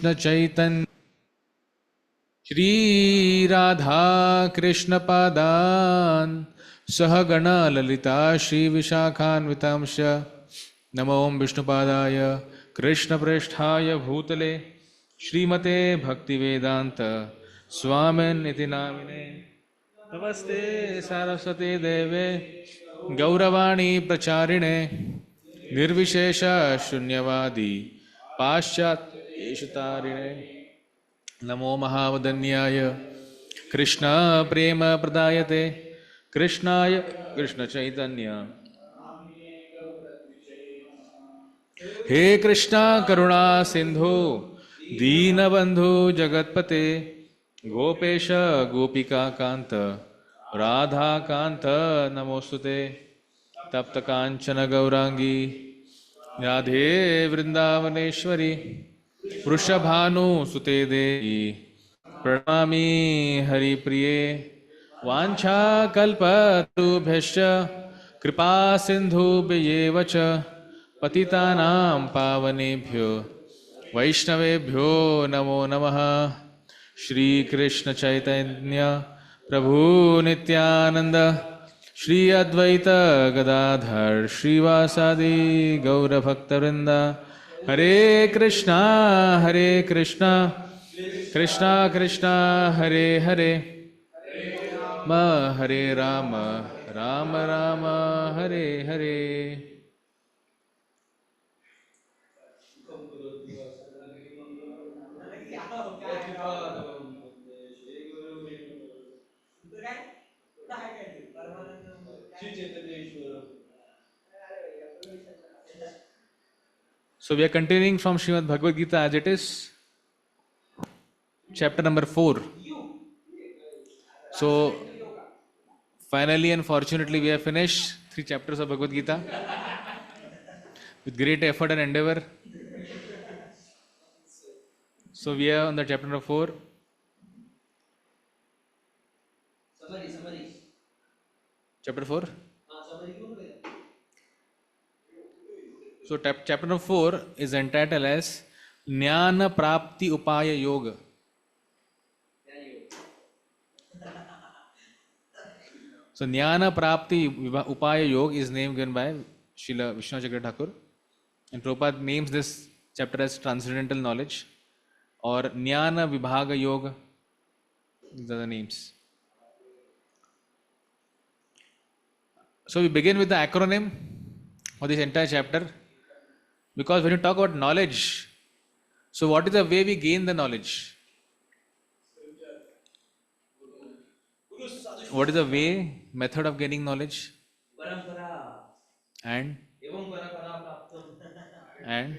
कृष्ण चैतन्य श्री राधा कृष्ण पादान सहगण ललिता श्री विशाखान्वितांश नमो विष्णुपादाय कृष्ण प्रेष्ठाय भूतले श्रीमते भक्तिवेदांत स्वामिनिति नामिने नमस्ते सरस्वती देवे गौरवाणी प्रचारिणे निर्विशेष शून्यवादी पाश्चात्येषुतारिणे नमो महावदन्याय कृष्ण प्रेम प्रदायते कृष्णाय कृष्ण चैतन्य हे कृष्णा करुणा सिंधु दीनबंधु जगतपते गोपेश गोपिका कांत राधा कांत नमोस्तुते तप्त कांचन गौरांगी राधे वृंदावनेश्वरी वृषभानुसुते देवी प्रणमामि हरिप्रिये वाञ्छाकल्पतरुभ्यश्च कृपा सिन्धुभ्येव च पतितानां पावनेभ्यो वैष्णवेभ्यो नमो नमः। श्री कृष्ण चैतन्य प्रभु नित्यानंद श्री अद्वैत गदाधर श्रीवासादि गौरभक्तवृंद हरे Krishna Krishna Krishna Hare Hare Hare Ram Ram Ram Hare Hare. So we are continuing from Srimad Bhagavad Gita as it is, chapter number 4. So finally and fortunately we have finished 3 chapters of Bhagavad Gita with great effort and endeavor. So we are on the chapter number 4. Chapter 4. So chapter number 4 is entitled as Jnana Prapti Upaya Yoga. So Jnana Prapti Upaya Yoga is name given by Srila Vishwanath Thakur, and Prabhupada names this chapter as Transcendental Knowledge or Jnana Vibhaga Yoga. These are the names. So we begin with the acronym for this entire chapter, because when you talk about knowledge, so what is the way we gain the knowledge? What is the way, method of gaining knowledge? And and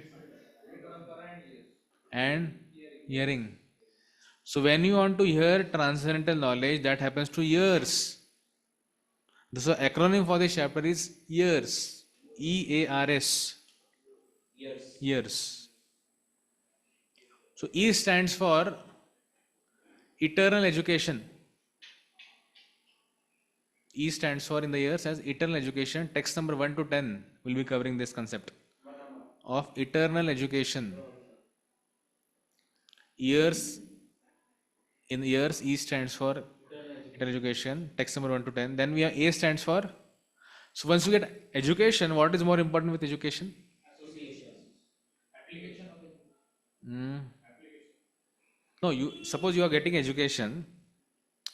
and hearing. So when you want to hear transcendental knowledge, that happens to ears. So acronym for this chapter is ears. EARS. Ears. So E stands for eternal education. E stands for in the ears as eternal education. Text number 1 to 10 will be covering this concept of eternal education. Ears, in ears, E stands for eternal education. Text number 1 to 10. Then we have A stands for. So once you get education, what is more important with education? No, you suppose you are getting education.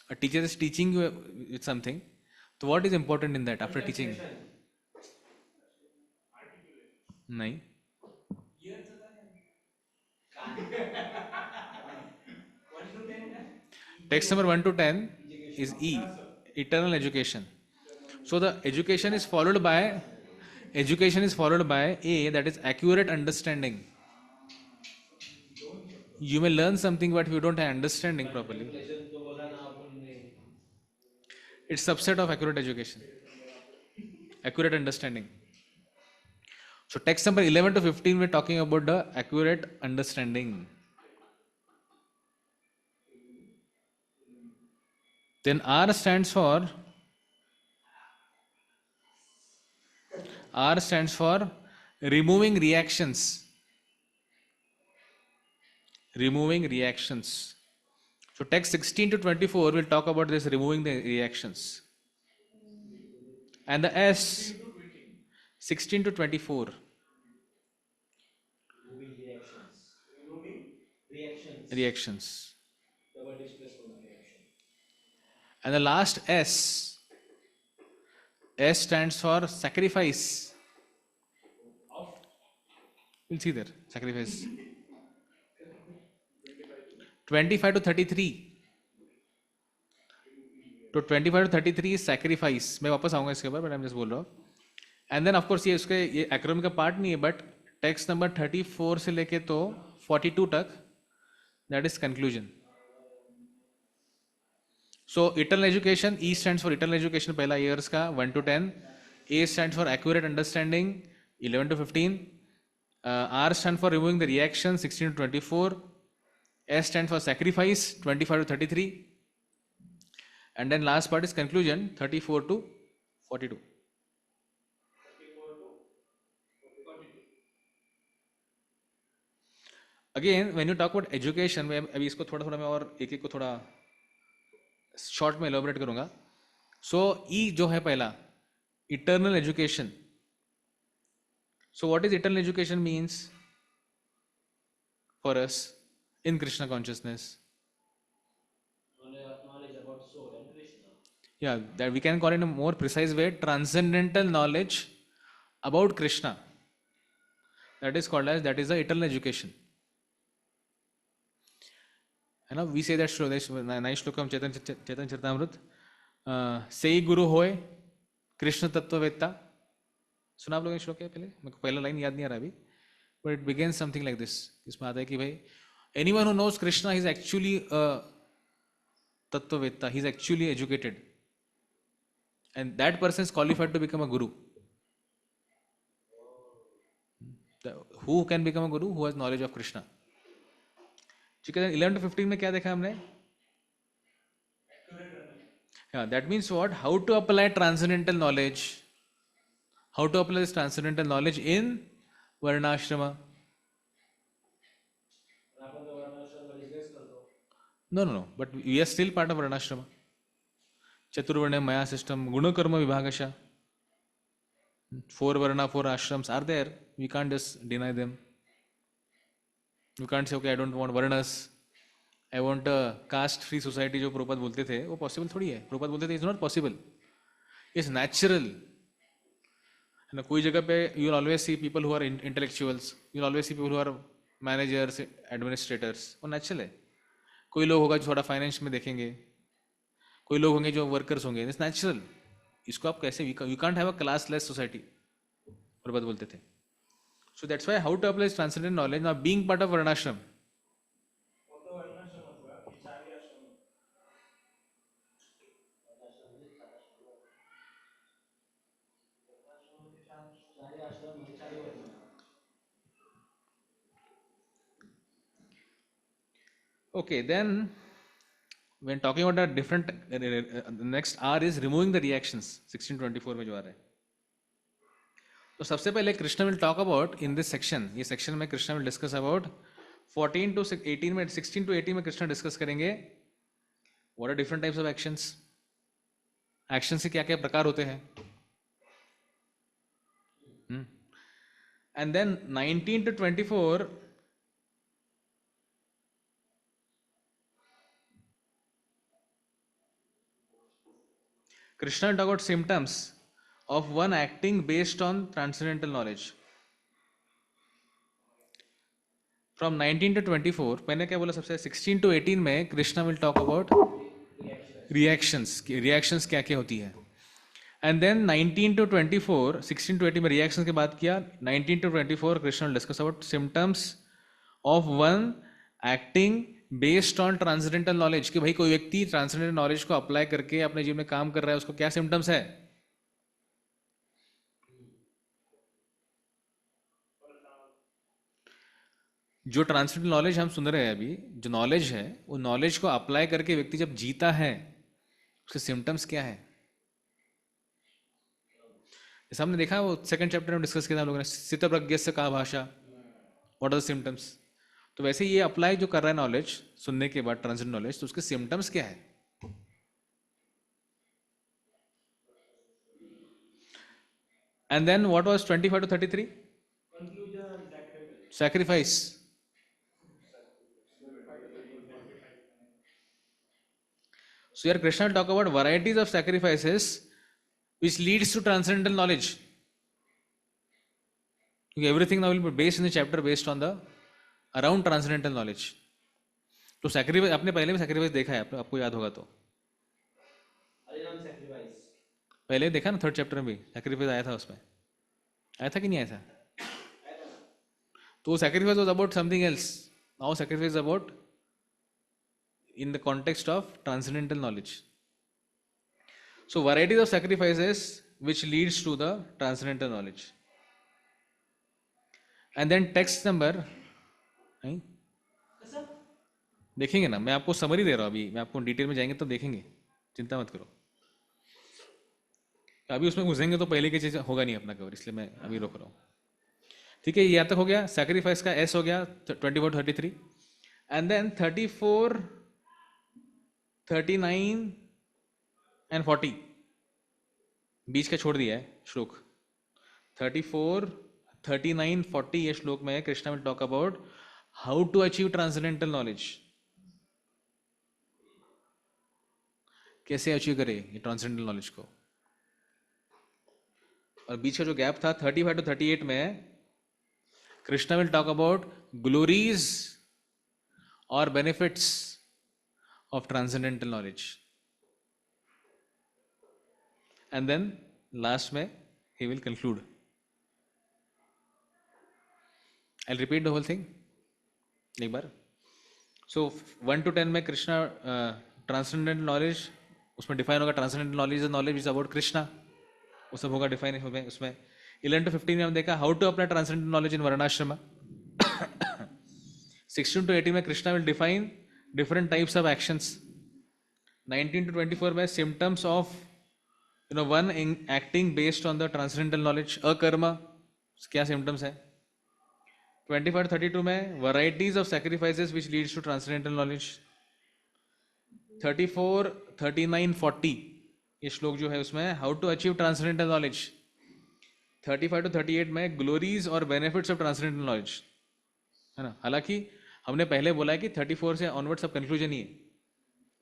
A teacher is teaching you with something. So what is important in that after teaching? नहीं. Text number 1 to 10 is E, eternal education. So the education is followed by A, that is accurate understanding. You may learn something, but if you don't have understanding properly, it's subset of accurate education, accurate understanding. So text number 11 to 15, we're talking about the accurate understanding. Then R stands for removing reactions. removing reactions. So text 16 to 24 will talk about this removing the reactions. And the S 16 to 24. Removing reactions. Removing reactions. Reactions. Double displacement reaction. And the last S stands for sacrifice. Of We'll see there. Sacrifice. 25 to 33. तो 25 to 33 is sacrifice. मैं वापस आऊंगा इसके ऊपर, but I am just बोल रहा हूँ. And then of course ये उसके ये एक्रोनिम का पार्ट नहीं है, बट टेक्स्ट नंबर 34 से लेके तो 42 तक that is conclusion. So eternal education, E stands for eternal education पहला ईयर्स का 1 to 10. A stands for accurate understanding 11 to 15. R stand for removing the reaction 16 to 24. S stand for sacrifice 25 to 33. And then last part is conclusion 34 to 42. Again, when you talk about education, मैं अभी इसको थोड़ा थोड़ा मैं और एक एक को थोड़ा शॉर्ट में एलोबरेट करूंगा. सो ई जो है पहला eternal education. So what is eternal education means for us in Krishna consciousness? knowledge about soul and Krishna. Yeah, that we can call it in a more precise way, transcendental knowledge about Krishna. That is called as, that is the eternal education. है ना? We say that nice श्लोकम चैतन्य चरितामृत, से गुरु होए कृष्ण तत्ववेत्ता. सुना आप लोगों ने श्लोक है? पहले मेरे को पहला लाइन याद नहीं आ रहा अभी, but it begins something like this. इसमें आता है कि भाई anyone who knows Krishna is actually a tattvavedta, he is actually educated, and that person is qualified to become a guru. Who can become a guru? Who has knowledge of Krishna. ठीक है. 11 to 15 में क्या देखा हमने? Yeah, that means what? How to apply transcendental knowledge. How to apply this transcendental knowledge in varnashrama. आपण तो वर्णाश्रम research करतो. No. But we are still part of varnashrama. Chaturvarna Maya system, Gunakarma Vibhagasha. 4 varna, 4 ashrams are there. We can't just deny them. You can't say, okay, I don't want varnas. I want a caste free society जो प्रभुपाद बोलते थे, वो possible थोड़ी है. प्रभुपाद बोलते थे it's not possible, it's natural. ना कोई जगह पे you will always see people who are intellectuals, you will always see people who are managers, administrators. वो नेचुरल है. कोई लोग होगा जो थोड़ा फाइनेंस में देखेंगे, कोई लोग होंगे जो वर्कर्स होंगे. It's natural. इसको आप कैसे, you can't have a classless society, Prabhupada बोलते थे. So that's why how to apply transcendent knowledge now being part of varnashrama. Okay, then when talking about a different, the next R is removing the reactions. 1624 में जो आ रहा है. तो सबसे पहले Krishna will talk about in this section, ये section में Krishna will discuss about 14 to 18 में, 16 to 18 में कृष्ण डिस्कस करेंगे what are different types of actions. Action के क्या क्या प्रकार होते हैं. And then 19 to 24 Krishna will talk about symptoms of one acting based on transcendental knowledge. From 19 to 24, मैंने क्या बोला सबसे 16 to 18 में Krishna will talk about reactions क्या क्या होती है. And then 19 to 24, 16 to 18 में reactions के बाद किया. 19 to 24 Krishna will discuss about symptoms of one acting based on transcendental knowledge, कि भाई कोई व्यक्ति ट्रांसेंडेंटल नॉलेज को अप्लाई करके अपने जीवन में काम कर रहा है, उसको क्या सिम्टम्स है. जो ट्रांसेंडेंटल नॉलेज हम सुन रहे हैं अभी, जो नॉलेज है, वो नॉलेज को अप्लाई करके व्यक्ति जब जीता है, उसके सिम्टम्स क्या है. जैसे हमने देखा वो सेकंड चैप्टर में डिस्कस किया था हम लोगों ने, स्थित प्रज्ञ से का भाषा, व्हाट आर द सिम्टम्स. तो वैसे ये अप्लाई जो कर रहा है नॉलेज सुनने के बाद ट्रांसेंडेंट नॉलेज, तो उसके सिम्टम्स क्या है? And then what was 25 to 33? Conclusion and sacrifice. Sacrifice. So here Krishna will talk about varieties of sacrifices which leads to transcendental knowledge. Okay, everything now will be based in the chapter based on the around transcendental knowledge. तो sacrifice आपने पहले भी sacrifice देखा है, आपको याद होगा तो Ariran sacrifice. पहले देखा ना, थर्ड चैप्टर में भी sacrifice आया था, उसमें आया था कि नहीं आया था? तो sacrifice was about something else. Now sacrifice is about in the context of transcendental knowledge. So varieties of sacrifices which leads to the transcendental knowledge. And then text number नहीं? देखेंगे ना, मैं आपको समरी दे रहा हूँ अभी, मैं आपको डिटेल में जाएंगे तो देखेंगे, चिंता मत करो। अभी उसमें घुसेंगे तो पहले की चीज़ होगा नहीं अपना कवर, इसलिए मैं अभी रोक रहा हूँ। ठीक है, ये यहाँ तक हो गया, सैक्रिफाइस का एस हो गया 24 33, एंड देन 34 39 एंड 40 बीच का छोड़ दिया है श्लोक। 34 39 40 ये श्लोक में Krishna will talk about how to achieve transcendental knowledge, कैसे अचीव करे ये ट्रांसेंडेंटल नॉलेज को। और बीच का जो गैप था 35 to 38 में Krishna will talk about glories और benefits of transcendental knowledge, and then last में ही will conclude. I will repeat the whole thing एक बार। सो 1 to 10 में कृष्णा ट्रांसेंडेंटल नॉलेज, उसमें डिफाइन होगा transcendental knowledge is knowledge is about Krishna, वो सब होगा डिफाइन उसमें। 11 to 15 में हम देखा how to apply transcendental knowledge in वर्णाश्रम। 16 to 18 में Krishna will define different types of actions. 19 to 24 में symptoms of one acting based on the transcendental knowledge, अकर्मा क्या सिम्टम्स है। 25 to 32 में varieties of sacrifices which leads to transcendental knowledge. 34 39 40 ये श्लोक जो है उसमें how to achieve transcendental knowledge. 35 to 38 में ग्लोरीज और बेनिफिट्स ऑफ ट्रांसेंडेंटल नॉलेज, है ना। हालांकि हमने पहले बोला है कि 34 से ऑनवर्ड सब कंक्लूजन ही है,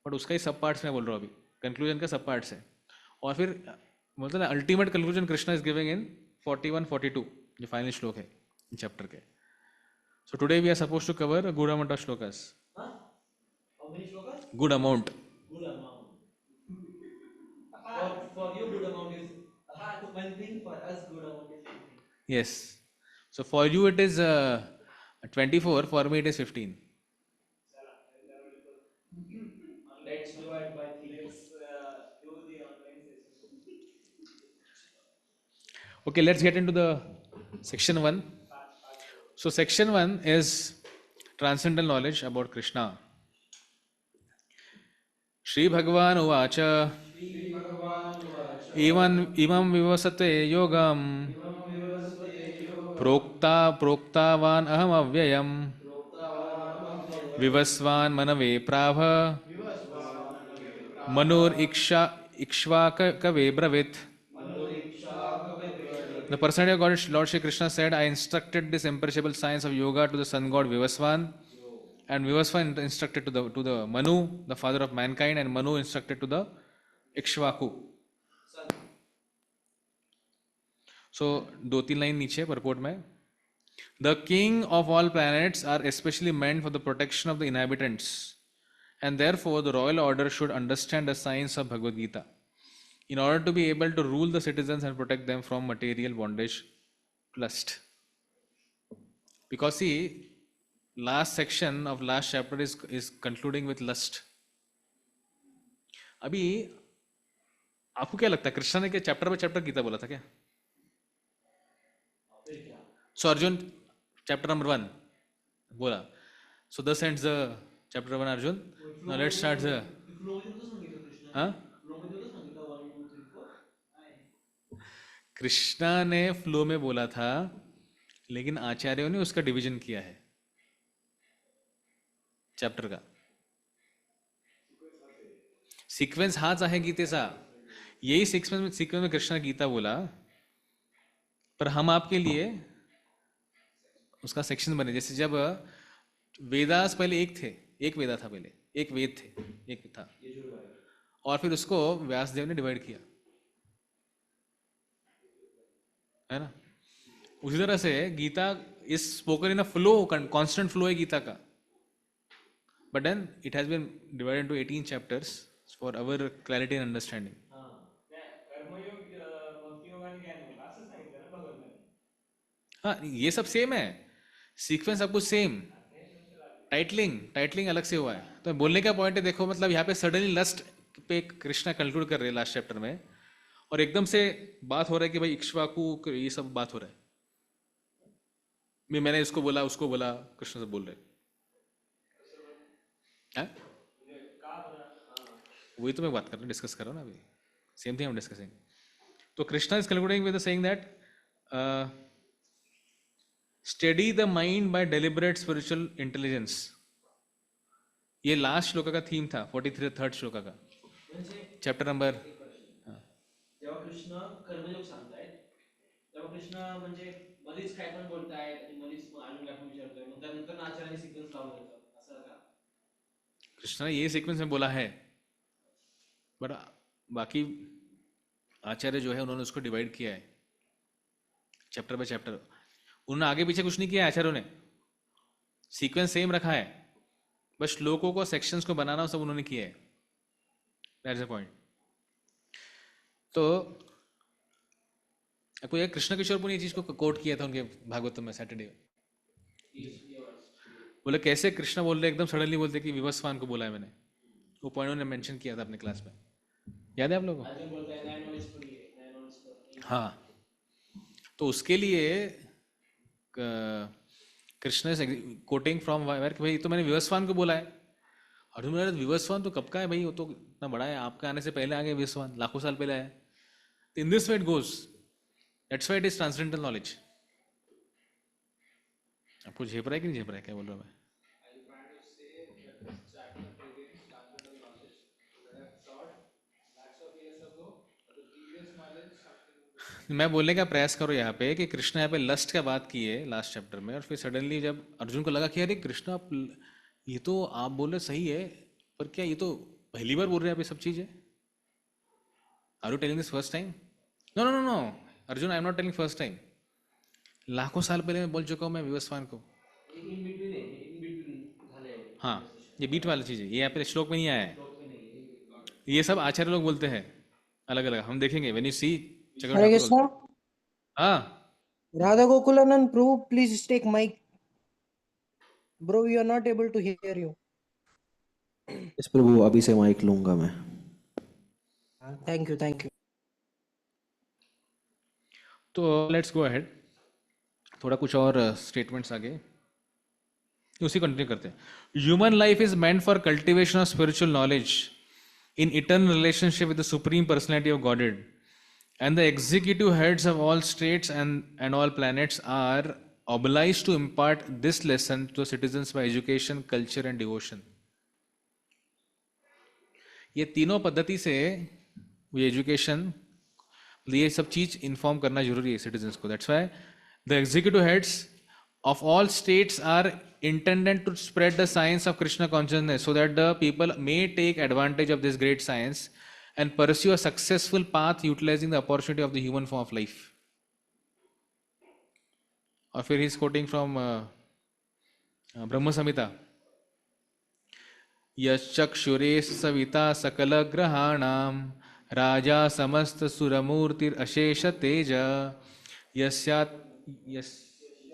बट उसका ही सब पार्ट्स मैं बोल रहा हूँ अभी, कंक्लूजन का सब पार्ट्स है। और फिर बोलते ना ultimate conclusion Krishna is giving in 41 42 जो फाइनल श्लोक है चैप्टर के। So today we are suppose to cover good amount of shlokas. How many shlokas? Good amount. Good amount. For you, good amount is one thing. For us, good amount is one thing. Yes. So for you it is 24, for me it is 15. Let's divide by 3. Let's do the online session. Okay, let's get into the section 1. So section 1 is transcendental knowledge about Krishna. Shri Bhagavan uvacha imam vivasate yogam प्रोक्तावान अहम अव्ययम विवस्वान मनवे प्राभ मनोर इक्ष्वाकवे ब्रवीत। The personality of God, Lord Shri Krishna said, I instructed this imperishable science of yoga to the sun god Vivaswan, and Vivaswan instructed to the Manu, the father of mankind, and Manu instructed to the Ikshvaku. So, 2-3 line नीचे purport में, The king of all planets are especially meant for the protection of the inhabitants, and therefore the royal order should understand the science of Bhagavad Gita in order to be able to rule the citizens and protect them from material bondage, lust. Because see, last section of last chapter is concluding with lust. अभी आपको क्या लगता है कृष्ण ने क्या chapter by chapter Gita बोला था क्या? So Arjun, chapter number 1 बोला. So thus ends the chapter 1 Arjun. Now let's start the. हाँ? कृष्णा ने फ्लो में बोला था, लेकिन आचार्यों ने उसका डिवीजन किया है. चॅप्टर का. सिक्वेन्स हाच आहे गीतेचा. यही सीक्वेंस में कृष्ण गीता बोला, पर हम आपके लिए उसका सेक्शन बने. जैसे जब वेदास पहले एक वेदा था, पहले एक वेद थे, एक था, और फिर उसको व्यासदेव ने डिवाइड किया, है ना. उसी तरह से Gita is spoken in a flow, constant flow है गीता का. But then it has been divided into 18 chapters for our clarity and understanding. Karmayoga bhaktiyoga आणि ज्ञानयोग असं सांगितलं ना भगवंताने. हाँ, ये सब सेम है, सीक्वेंस सब कुछ सेम. टाइटलिंग अलग से हुआ है. तो बोलने का पॉइंट है, देखो मतलब यहाँ पे सडनली लस्ट पे कृष्णा कंक्लूड कर रहे हैं लास्ट चैप्टर में, और एकदम से बात हो रहा है कि भाई इक्ष्वाकु ये सब बात हो रहा है. मैंने इसको बोला उसको बोला, कृष्ण से बोल रहे हैं. वही तो मैं बात कर रहा हूँ, डिस्कस कर रहा हूँ ना अभी. Same thing I am discussing. तो Krishna is concluding with saying that study the mind by deliberate spiritual intelligence. ये लास्ट श्लोका का थीम था, 43rd श्लोका का, म्हणजे चैप्टर नंबर. जेव्हा कृष्ण कर्मयोग सांगतायत तेव्हा कृष्ण म्हणजे मध्येच काय पण बोलतायत आणि मध्येच अर्जुनला पण विचारतोय, मग त्यानंतर आचार्याने सिक्वेन्स लावला जातो असं का? कृष्ण ने ये सीक्वेंस में बोला है, बट बाकी आचार्य जो है उन्होंने उसको डिवाइड किया है चैप्टर बाय चैप्टर. उन्होंने आगे पीछे कुछ नहीं किया है आचार्यों ने, सीक्वेंस सेम रखा है, बस श्लोकों को सेक्शंस को बनाना सब उन्होंने किया है. That's the point. तो आपको ये कृष्ण किशोर ने ये चीज को कोट किया था उनके भागवतम में सैटरडे. बोले कैसे कृष्ण बोल रहे, एकदम सडनली बोलते कि विवस्वान को बोला है मैंने. वो पॉइंट उन्होंने मेंशन किया था अपने क्लास में, याद है आप लोगों को? अर्जुन बोलताय नॅन नॉलेज फॉर ये, नॅन नॉलेज फॉर. हाँ, तो उसके लिए Krishna is quoting from where कि भाई ये तो मैंने विवस्वान को बोला है. अर्जुन बोला विवस्वान तो कब का है भाई, वो तो इतना बड़ा है, आपका आने से पहले आ गया विवस्वान, लाखों साल पहले आया. In this way it goes. That's why it is transcendental knowledge. आपको झेप रहा है कि नहीं झेप रहा है, क्या बोल रहा हूँ मैं? मैं बोलने का प्रयास करो यहाँ पे कि कृष्ण यहाँ पे लस्ट का बात की है लास्ट चैप्टर में, और फिर सडनली जब अर्जुन को लगा कि अरे कृष्ण आप ये तो आप बोल रहे सही है, पर क्या ये तो पहली बार बोल रहे हैं आप ये सब चीज़ें? Are you telling this first time? No no no no Arjun, I am not telling first time. लाखों साल पहले मैं बोल चुका हूँ मैं विवस्वान को. इन बिटवीन आहे, इन बिटवीन झाले. हाँ, ये बीट वाली चीज़ है, ये यहाँ पे श्लोक में नहीं आया है. श्लोक में नाही. ये सब आचार्य लोग बोलते हैं अलग अलग, हम देखेंगे when you see. Hare Krishna. हाँ, Radha Gokulanand, Prabhu, please take mic. Bro, we are not able to hear you. इस प्रभु अभी से माइक लूंगा मैं. Thank you, thank you. तो लेट्स गो अहेड. थोड़ा कुछ और स्टेटमेंट्स आगे उसी कंटिन्यू करते हैं. Human life is meant for cultivation of spiritual knowledge in eternal relationship with the supreme personality of godhead, and the executive heads of all states and all planets are obliged to impart this lesson to the citizens by education, culture and devotion. ये तीनों पद्धति से ये education, ये सब चीज inform करना जरूरी है सिटीजन्स को. That's why the executive heads of all states are intended to spread the science of Krishna consciousness so that the people may take advantage of this great science and pursue a successful path utilizing the opportunity of the human form of life. और फिर he is quoting from Brahma Samhita. यश्चक्षुरे Savita सकल ग्रहाणाम राजा समस्त सुरमूर्तिर अशेष तेज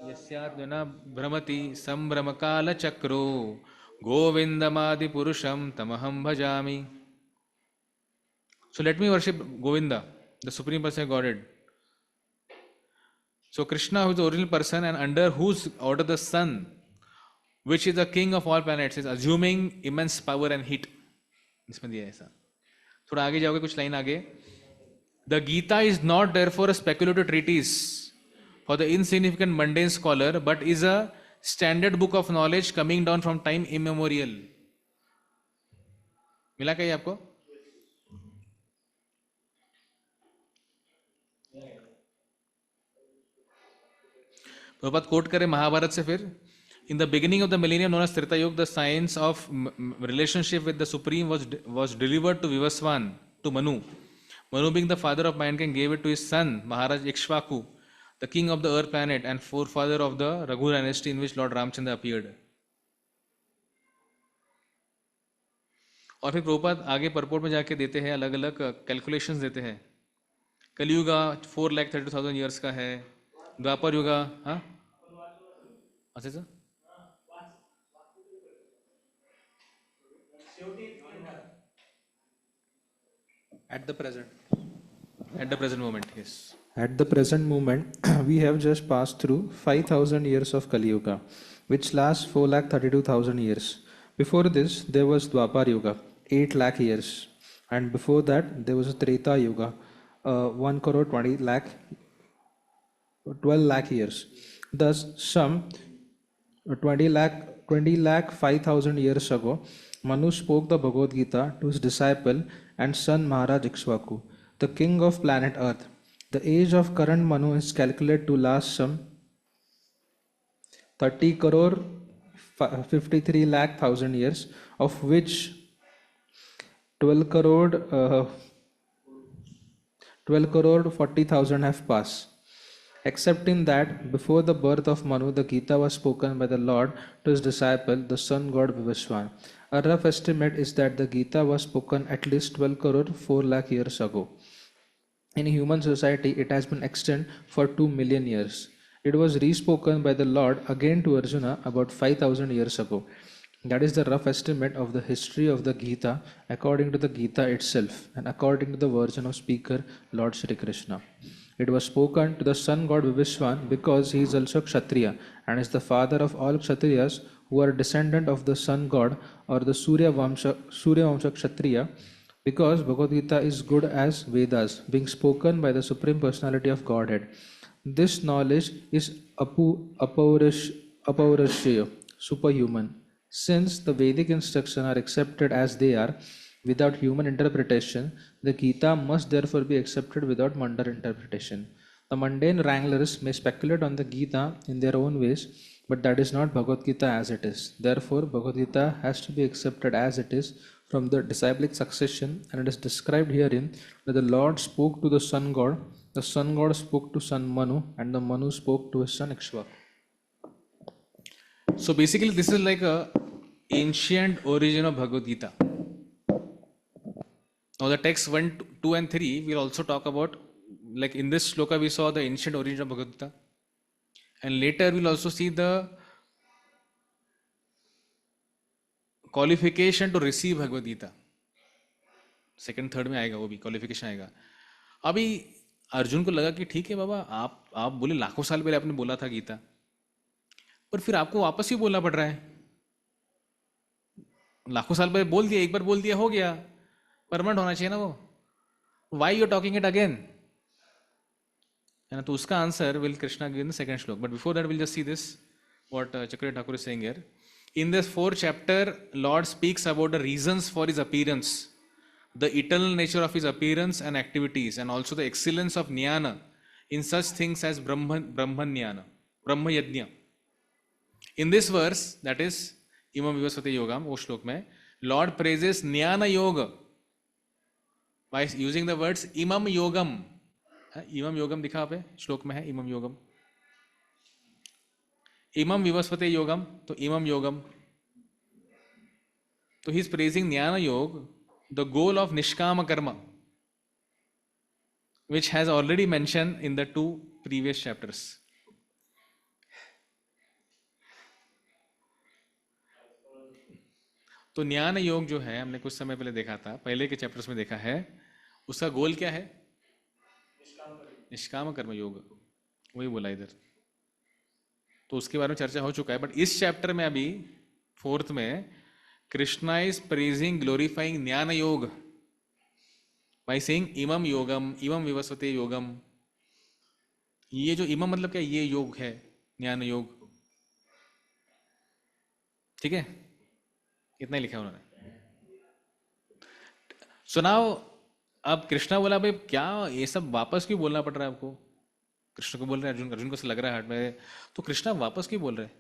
यस्याद्विना भ्रमति संभ्रम काल चक्रो गोविंदमादि पुरुषम तमहम भजामि. So let me worship Govinda, the Supreme Person Godhead. So Krishna, who is the original person and under whose order the sun, which is the king of all planets, is assuming immense power and heat. इसमें दिया ऐसा. थोड़ा आगे जाओगे, कुछ line आगे. The Gita is not therefore a speculative treatise for the insignificant mundane scholar, but is a standard book of knowledge coming down from time immemorial. मिला क्या ये आपको? प्रभुपाद कोट करें महाभारत से फिर, in the beginning of the millennium known as Treta Yuga the science of relationship with the supreme was delivered to Vivaswan, to Manu. Manu being the father of mankind gave it to his son Maharaj Ikshvaku, the king of the earth planet and forefather of the Raghu dynasty in which Lord Ramchandra appeared. और फिर प्रभुपाद आगे purport में जाके देते हैं अलग अलग calculations देते हैं। कलियुगा 4,32,000 ईयर्स का है, द्वापर युगा, हाँ अच्छा sir, At the present moment, yes. At the present moment, we have just passed through 5,000 years of Kali Yuga, which lasts 4,32,000 years. Before this, there was Dwapar Yuga, 8 lakh years. And before that, there was a Treta Yuga, 1 crore 12 lakh years. Thus, some 20 lakh 5,000 years ago, Manu spoke the Bhagavad Gita to his disciple and son Maharaj Ikshvaku, the king of planet Earth. The age of current Manu is calculated to last some 30 crore 53 lakh thousand years, of which 12 crore 40,000 have passed. Excepting that, before the birth of Manu, the Gita was spoken by the Lord to his disciple, the sun god Vivaswan. A rough estimate is that the Gita was spoken at least 12 crore 4 lakh years ago. In human society, it has been extant for 2 million years. It was respoken by the Lord again to Arjuna about 5,000 years ago. That is the rough estimate of the history of the Gita according to the Gita itself and according to the version of speaker Lord Shri Krishna. It was spoken to the sun god Vivaswan because he is also Kshatriya and is the father of all Kshatriyas who are descendant of the sun god or the Surya Vamsha Kshatriya, because Bhagavad Gita is good as Vedas, being spoken by the Supreme Personality of Godhead. This knowledge is apaurashya, superhuman. Since the Vedic instructions are accepted as they are, without human interpretation, the Gita must therefore be accepted without mundane interpretation. The mundane wranglers may speculate on the Gita in their own ways, but that is not Bhagavad Gita as it is. Therefore, Bhagavad Gita has to be accepted as it is from the disciplic succession, and it is described herein that the Lord spoke to the sun god spoke to son Manu, and the Manu spoke to his son Ikshvaku. So basically, this is like a ancient origin of Bhagavad Gita. Now the text 1, 2 and 3 we'll also talk about, like in this shloka we saw the ancient origin of Bhagavad Gita, and later we'll also see the qualification to receive Bhagavad Gita. Second third में आएगा वो भी qualification आएगा. अभी अर्जुन को लगा कि ठीक है बाबा, आप बोले लाखों साल पहले आपने बोला था गीता, पर फिर आपको वापस ही बोलना पड़ रहा है. लाखों साल पहले बोल दिया, एक बार बोल दिया हो गया, परमानेंट होना चाहिए ना वो. Why you talking it again, है ना. तो उसका answer will Krishna give in the second श्लोक. But before that will just see this what Chakravarti Thakur is saying here. In this 4th chapter, Lord speaks about the reasons for his appearance, the eternal nature of his appearance and activities, and also the excellence of jnana in such things as Brahman jnana, Brahma Yajna. In this verse, that is Imam Vivasvate Yogam, वो श्लोक में Lord praises jnana yoga by using the words Imam Yogam. Imam Yogam दिखा पे श्लोक में है Imam Yogam. इमम विवस्वते योगम, तो इमम योगम. तो ही इज प्रेजिंग ज्ञान योग, द गोल ऑफ निष्काम कर्म, which has already mention in the 2 previous chapters. तो ज्ञान योग जो है हमने कुछ समय पहले देखा था, पहले के चैप्टर्स में देखा है, उसका गोल क्या है? निष्काम कर्म योग, वही बोला इधर. तो उसके बारे में चर्चा हो चुका है. बट इस चैप्टर में अभी 4th में कृष्णा इज प्रेजिंग ग्लोरीफाइंग ज्ञान योग बाय सेइंग इमम योगम, इमम विवस्वते योगम. ये जो इमम मतलब क्या, ये योग है ज्ञान योग. ठीक है, इतना ही लिखा है उन्होंने. सो नाउ अब कृष्णा बोला भाई क्या ये सब वापस क्यों बोलना पड़ रहा है आपको. कृष्ण को बोल रहे हैं, अर्जुन को लग रहा है हार्ट में, तो कृष्णा वापस क्यों बोल रहे हैं.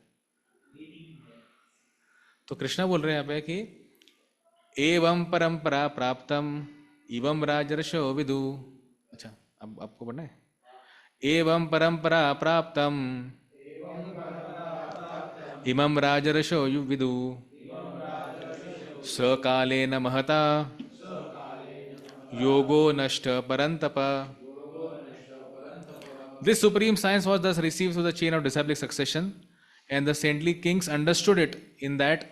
तो कृष्णा बोल रहे हैं यहाँ पे कि एवं परंपरा प्राप्तम इवं राजर्षो विदु. अच्छा, अब आपको पढ़ना है. एवं परंपरा प्राप्तम इमं राजर्षो विदु सकालेन महता योगो नष्ट परंतप. This supreme science was thus received through the chain of disciplic succession, and the saintly kings understood it in that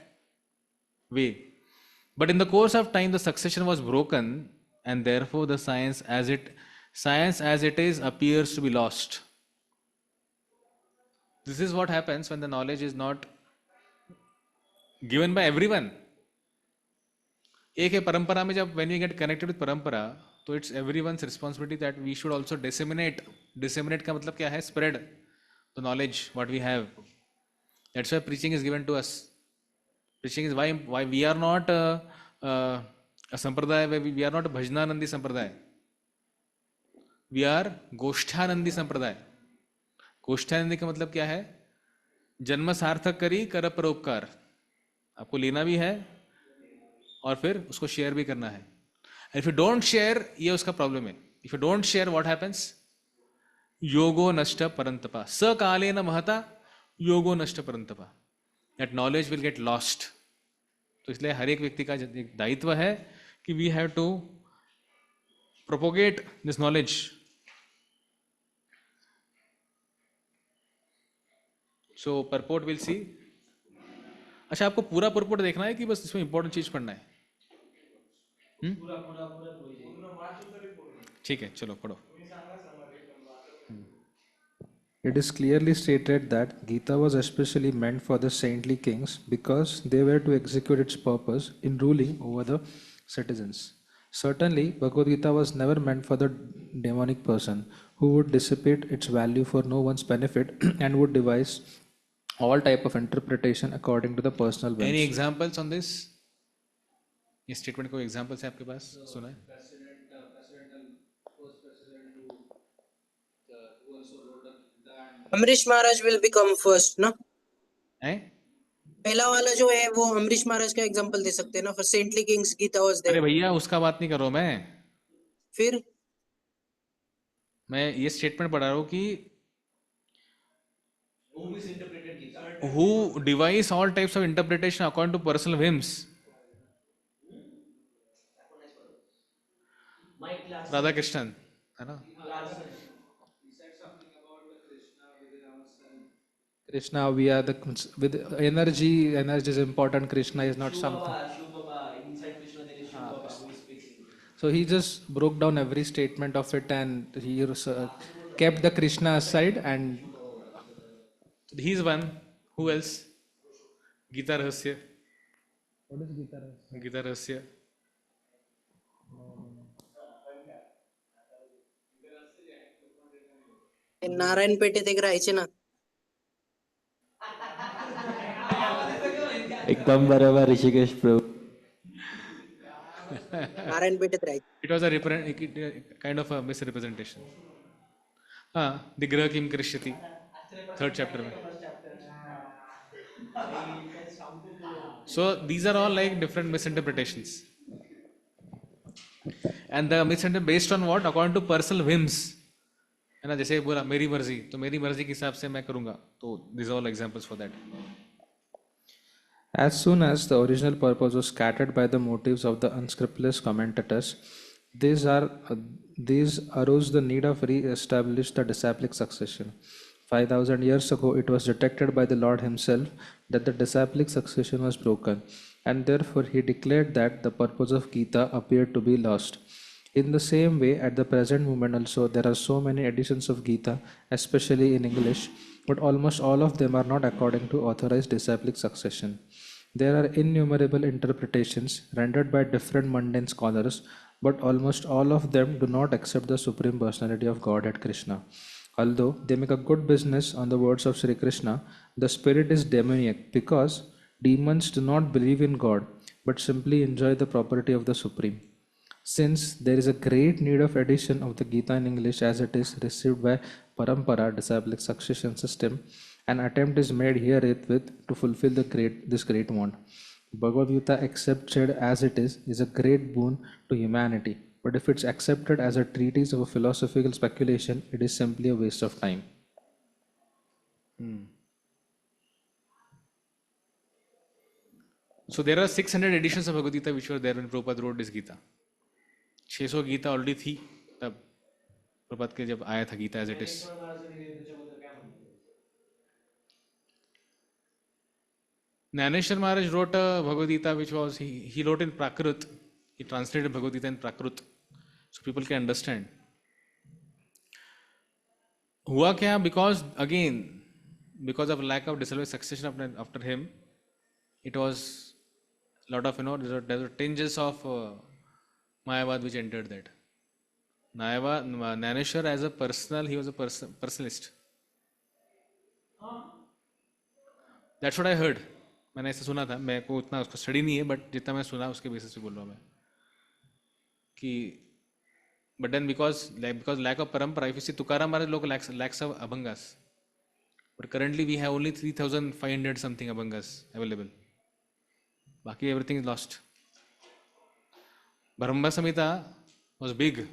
way. But in the course of time, the succession was broken, and therefore the science as it is appears to be lost. This is what happens when the knowledge is not given by everyone. एक है परंपरा में जब when we get connected with परंपरा, तो it's everyone's responsibility that we should also disseminate. Disseminate का मतलब क्या है? Spread the knowledge what we have. That's why preaching is given to us. Preaching is why we are not a sampradaya. We are not a Bhajananandi sampradaya. We are Goshthanandi sampradaya. Goshthanandi का मतलब क्या है? जन्म सार्थक करी कर परोपकार. आपको लेना भी है और फिर उसको शेयर भी करना है. इफ यू डोंट शेयर, ये उसका प्रॉब्लम है. If you don't share, what happens? योगो नष्ट परंतपा. सकालेन महता योगो नष्ट परंतपा. That knowledge will get lost. तो इसलिए हर एक व्यक्ति का एक दायित्व है कि we have to propagate this knowledge. So purport will see. अच्छा, आपको पूरा परपोर्ट देखना है कि बस इसमें इंपॉर्टेंट चीज पढ़ना है? ठीक है, चलो पढ़ो. It is clearly stated that Gita was especially meant for the saintly kings because they were to execute its purpose in ruling over the citizens. Certainly, Bhagavad Gita was never meant for the demonic person who would dissipate its value for no one's benefit and would devise all type of interpretation according to the personal whims. Any examples on this? ये statement कोई examples है आपके पास? सुना है? अमरीश महाराज will become first ना. हैं? पहला वाला जो है वो अमरीश महाराज का एग्जांपल दे सकते हैं ना. For saintly kings Gita was अरे there. भैया उसका बात नहीं कर रहा हूं मैं. फिर मैं ये स्टेटमेंट पढ़ा रहा हूँ कि Who misinterpreted Gita? who devise all types of interpretation according to personal whims. Mike Larson. Radha Krishnan है ना? Krishna, we are the with energy. Energy is important. Krishna is not something. Shiv Baba, inside Krishna there is Shiv Baba who is speaking. So he just broke down every statement of it and he kept the Krishna aside and He is one. Who else? Gita Rahasya. what is Gita? Gita Rahasya. Narayan पेठेत एक राहायचे ना. एकदम बरोबर ऋषिकेश प्रभू. नारायण पेठेत राहायचे. It was a kind of a misrepresentation. The Graha Kim Krishyati. Third chapter में. So these are all like different misinterpretations. And the misinterpretation based on what? According to personal whims. है ना, जैसे बोला मेरी मर्जी, तो मेरी मर्जी के हिसाब से मैं करूंगा. तो these are all examples for that. As soon as the original purpose was scattered by the motives of the unscrupulous commentators, these arose the need of re-establish the disciplic succession. 5,000 years ago, it was detected by the Lord Himself that the disciplic succession was broken, and therefore He declared that the purpose of Gita appeared to be lost. In the same way, at the present moment also, there are so many editions of Gita, especially in English, but almost all of them are not according to authorized disciplic succession. There are innumerable interpretations rendered by different mundane scholars, but almost all of them do not accept the Supreme Personality of Godhead Krishna. Although they make a good business on the words of Sri Krishna, the spirit is demoniac because Demons do not believe in God, but simply enjoy the property of the Supreme. Since there is a great need of edition of the Gita in English as it is received by Parampara, disciplic succession system, an attempt is made herewith to fulfill this great want. Bhagavad Gita accepted as it is a great boon to humanity. But if it's accepted as a treatise of a philosophical speculation, it is simply a waste of time. So there are 600 editions of Bhagavad Gita which were there when Prabhupada wrote this Gita. 600 Gita already थी तब प्रभात के जब आया था Gita as it is. Dnyaneshwar महाराजांनी लिहिली त्याच्याबद्दल काय म्हणतो? Naneshwar Maharaj wrote a Bhagavad Gita which was he wrote in Prakrit. He translated Bhagavad Gita in Prakrit so people can understand. हुआ क्या? Because of lack of disciplic succession after him, it was lot of there were tinges of Mayavad which entered that. Naneshwar as a personal, he was a personalist. That's what I heard. मैंने ऐसा सुना था, मैं को उतना उसको study नहीं है बट जितना मैं सुना उसके बेसिस पे बोल रहा हूँ मैं कि but then because lack of parampara, if you see Tukaram Maharaj lacks of abhangas, but currently we have only 3,500 something abhangas available. Baki everything is lost. Brahma Samhita was big.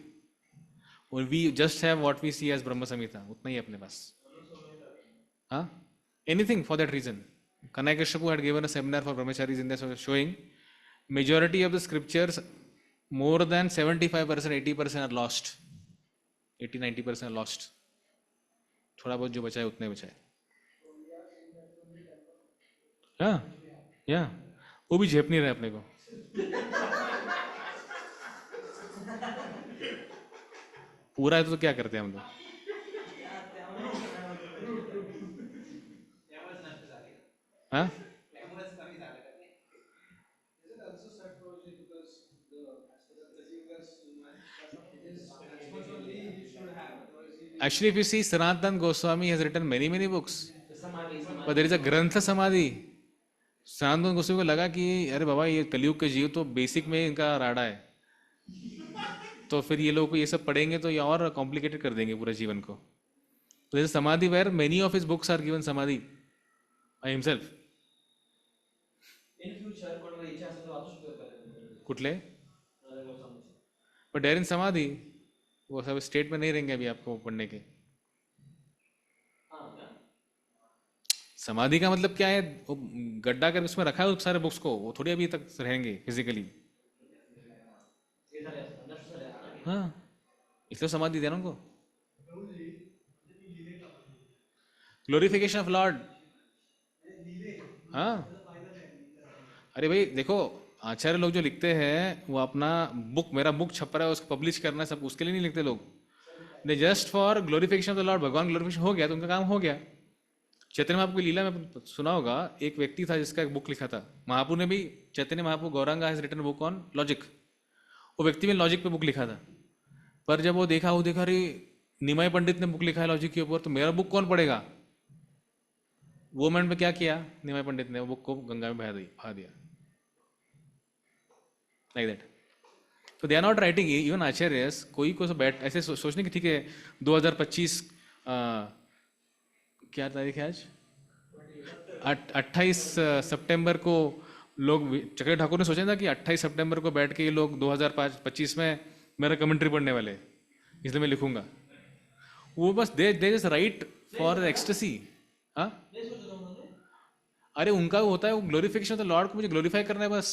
Well, we just have what we see as Brahma Samhita. उतना ही अपने पास. हाँ? Anything for that reason. Kanai Kashyapa had given a seminar for brahmacharis in this showing majority of the scriptures, more than 75%, 80% are lost. 80-90% are lost. थोड़ा बहुत जो बचा है उतने बचा है. हाँ, या वो भी झेप नहीं रहे अपने को. पूरा है तो क्या करते हैं हम लोग? हाँ? Actually, if you see, Sanatana Goswami has written many books, but there is a Grantha Samadhi. Sanatana Goswami को लगा कि अरे बाबा ये कलयुग के जीव तो बेसिक में इनका राडा है, तो फिर ये लोग को ये सब पढ़ेंगे तो ये और कॉम्प्लिकेटेड कर देंगे पूरे जीवन को. तो जैसे samadhi where many of his books are given samadhi by himself. In future कोणाला इच्छा असेल तर वाचू शकतो कुठले? गोस्वामीचे. बट डेयर इन समाधि वो सब स्टेट में नहीं रहेंगे अभी आपको पढ़ने के. समाधि का मतलब क्या है? वो गड्ढा कर उसमें रखा है उस सारे बुक्स को, वो थोड़ी अभी तक रहेंगे फिजिकली. हाँ, इसलिए समाधि देना उनको. Glorification of Lord. हाँ, अरे भाई देखो, आचार्य लोग जो लिखते हैं वो अपना बुक, मेरा बुक छप रहा है उसको पब्लिश करना सब उसके लिए नहीं लिखते लोग. They just for glorification of the Lord. भगवान ग्लोरिफिकेशन हो गया तो उनका काम हो गया. चैतन्य महाप्रभु की लीला में सुना होगा, एक व्यक्ति था जिसका एक बुक लिखा था. महाप्रभु ने भी, Chaitanya Mahaprabhu Gauranga has written book on logic. वो व्यक्ति ने लॉजिक पे बुक लिखा था, पर जब वो देखा अरे निमाई पंडित ने बुक लिखा है लॉजिक के ऊपर, तो मेरा बुक कौन पढ़ेगा? वो मोमेंट में क्या किया निमाई पंडित ने? वो बुक को गंगा में बहा दिया. Like that. तो they are not writing. Even आचार्यस कोई को बैठ ऐसे सोचने की ठीक है 2025 क्या तारीख है आज? 28 सितंबर को लोग, चक्रवर्ती ठाकुर ने सोचा था कि 28 सितंबर को बैठ के ये लोग 2025 में मेरा कमेंट्री पढ़ने वाले, इसलिए मैं लिखूंगा. वो बस they just right for ecstasy. हाँ, अरे उनका होता है वो ग्लोरिफिकेशन ऑफ द लॉर्ड को मुझे ग्लोरीफाई करना है बस.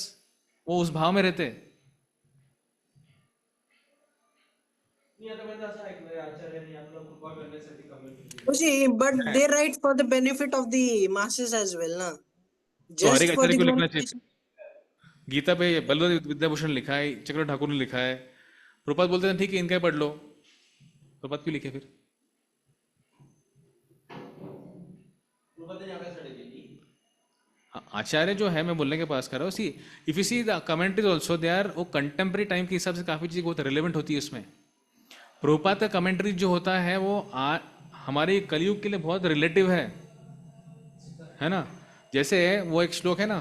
वो उस भाव में रहते. मी आतापर्यंत असं ऐकलंय आचार्यांनी आपलं कृपा करण्यासाठी comment. See, but they write for the benefit of the masses as well, na? तो हर Just एक for आचार्य the को लिखना glorification. चाहिए. गीता पे बलवंत विद्याभूषण लिखा है, चक्रवर्ती ठाकुर ने लिखा है. प्रभुपाद बोलते हैं ठीक है इनका ही पढ़ लो. प्रभुपाद क्यों लिखे फिर? कृपाने आपल्यासाठी केली. आचार्य जो है मैं बोलने के पास कर रहा हूँ, see if you see the commentaries also they are, वो कंटेम्प्रेरी टाइम के हिसाब से काफी चीजें बहुत रिलेवेंट होती है उसमें. प्रभुपाद का कमेंट्री जो होता है वो हमारे कलयुग के लिए बहुत रिलेटिव है ना. जैसे वो एक श्लोक है ना,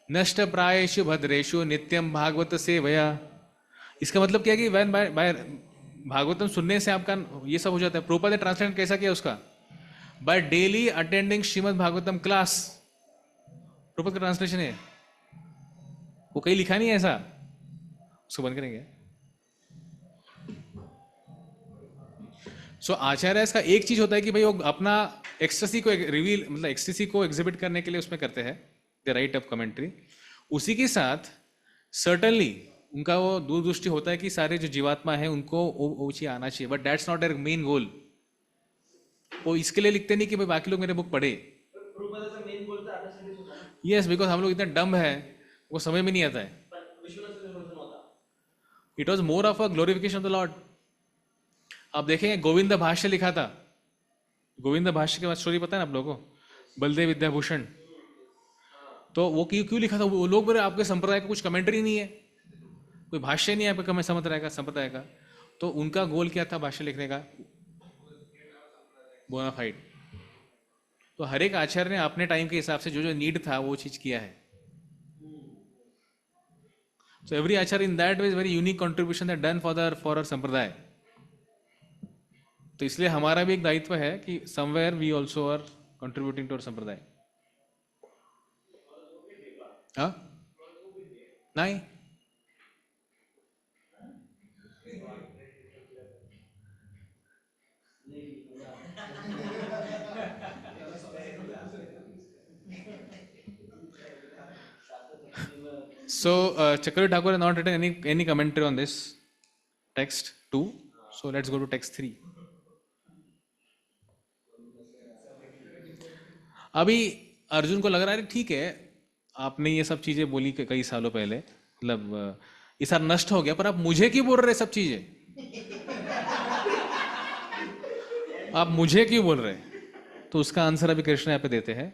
नष्ट प्रायेषु भद्रेषु नित्यम भागवत सेवया। इसका मतलब क्या है कि वैन बाय भागवतम सुनने से आपका ये सब हो जाता है। प्रोपा ने ट्रांसलेट कैसा किया उसका, by daily attending Srimad Bhagavatam class. प्रोपा का ट्रांसलेशन है, वो कहीं लिखा नहीं है ऐसा। उसको बंद करेंगे। सो आचार्य का एक चीज होता है कि भाई वो अपना एक्सटेसी को रिवील, मतलब एक्सटेसी को एग्जिबिट करने के लिए उसमें करते हैं द राइट ऑफ कमेंट्री। उसी के साथ सर्टनली उनका वो दूरदृष्टि होता है कि सारे जो जीवात्मा है उनको ऊंची आना चाहिए, but that's not their main goal. वो इसके लिए लिखते नहीं कि भाई बाकी लोग मेरे बुक पढ़े। प्रभुपादाचा मेन गोल तर आपल्यासाठीच होता ना, यस, बिकॉज हम लोग इतना डम्ब है, वो समझ में नहीं आता है। पण विश्वनाथाचा गोल नव्हता. It was more of a glorification of the Lord. आप देखें गोविंद भाष्य लिखा था, गोविंद भाष्य के बाद स्टोरी पता है ना आप लोगों को, बलदेव विद्याभूषण। तो वो क्यों क्यों लिखा था? वो लोग बोले आपके संप्रदाय का कुछ कमेंट्री नहीं है, कोई भाष्य नहीं है आपका संप्रदाय का। तो उनका गोल क्या था भाष्य लिखने का? बोनाफाइड। तो हर एक आचार्य ने अपने टाइम के हिसाब से जो जो नीड था वो चीज किया है। So every acharya in that way is very unique contribution that done for our sampradaya. तो इसलिए हमारा भी एक दायित्व है कि somewhere we also are contributing to our sampradaya. हाँ नहीं, so Chakravarti Thakur has not written any commentary on this text 2. So let's go to text 3. अभी अर्जुन को लग रहा है ठीक है आपने ये सब चीजें बोली कई सालों पहले, मतलब ये सारा नष्ट हो गया, पर आप मुझे क्यों बोल रहे सब चीजें? आप मुझे क्यों बोल रहे? तो उसका आंसर अभी कृष्ण यहाँ पे देते हैं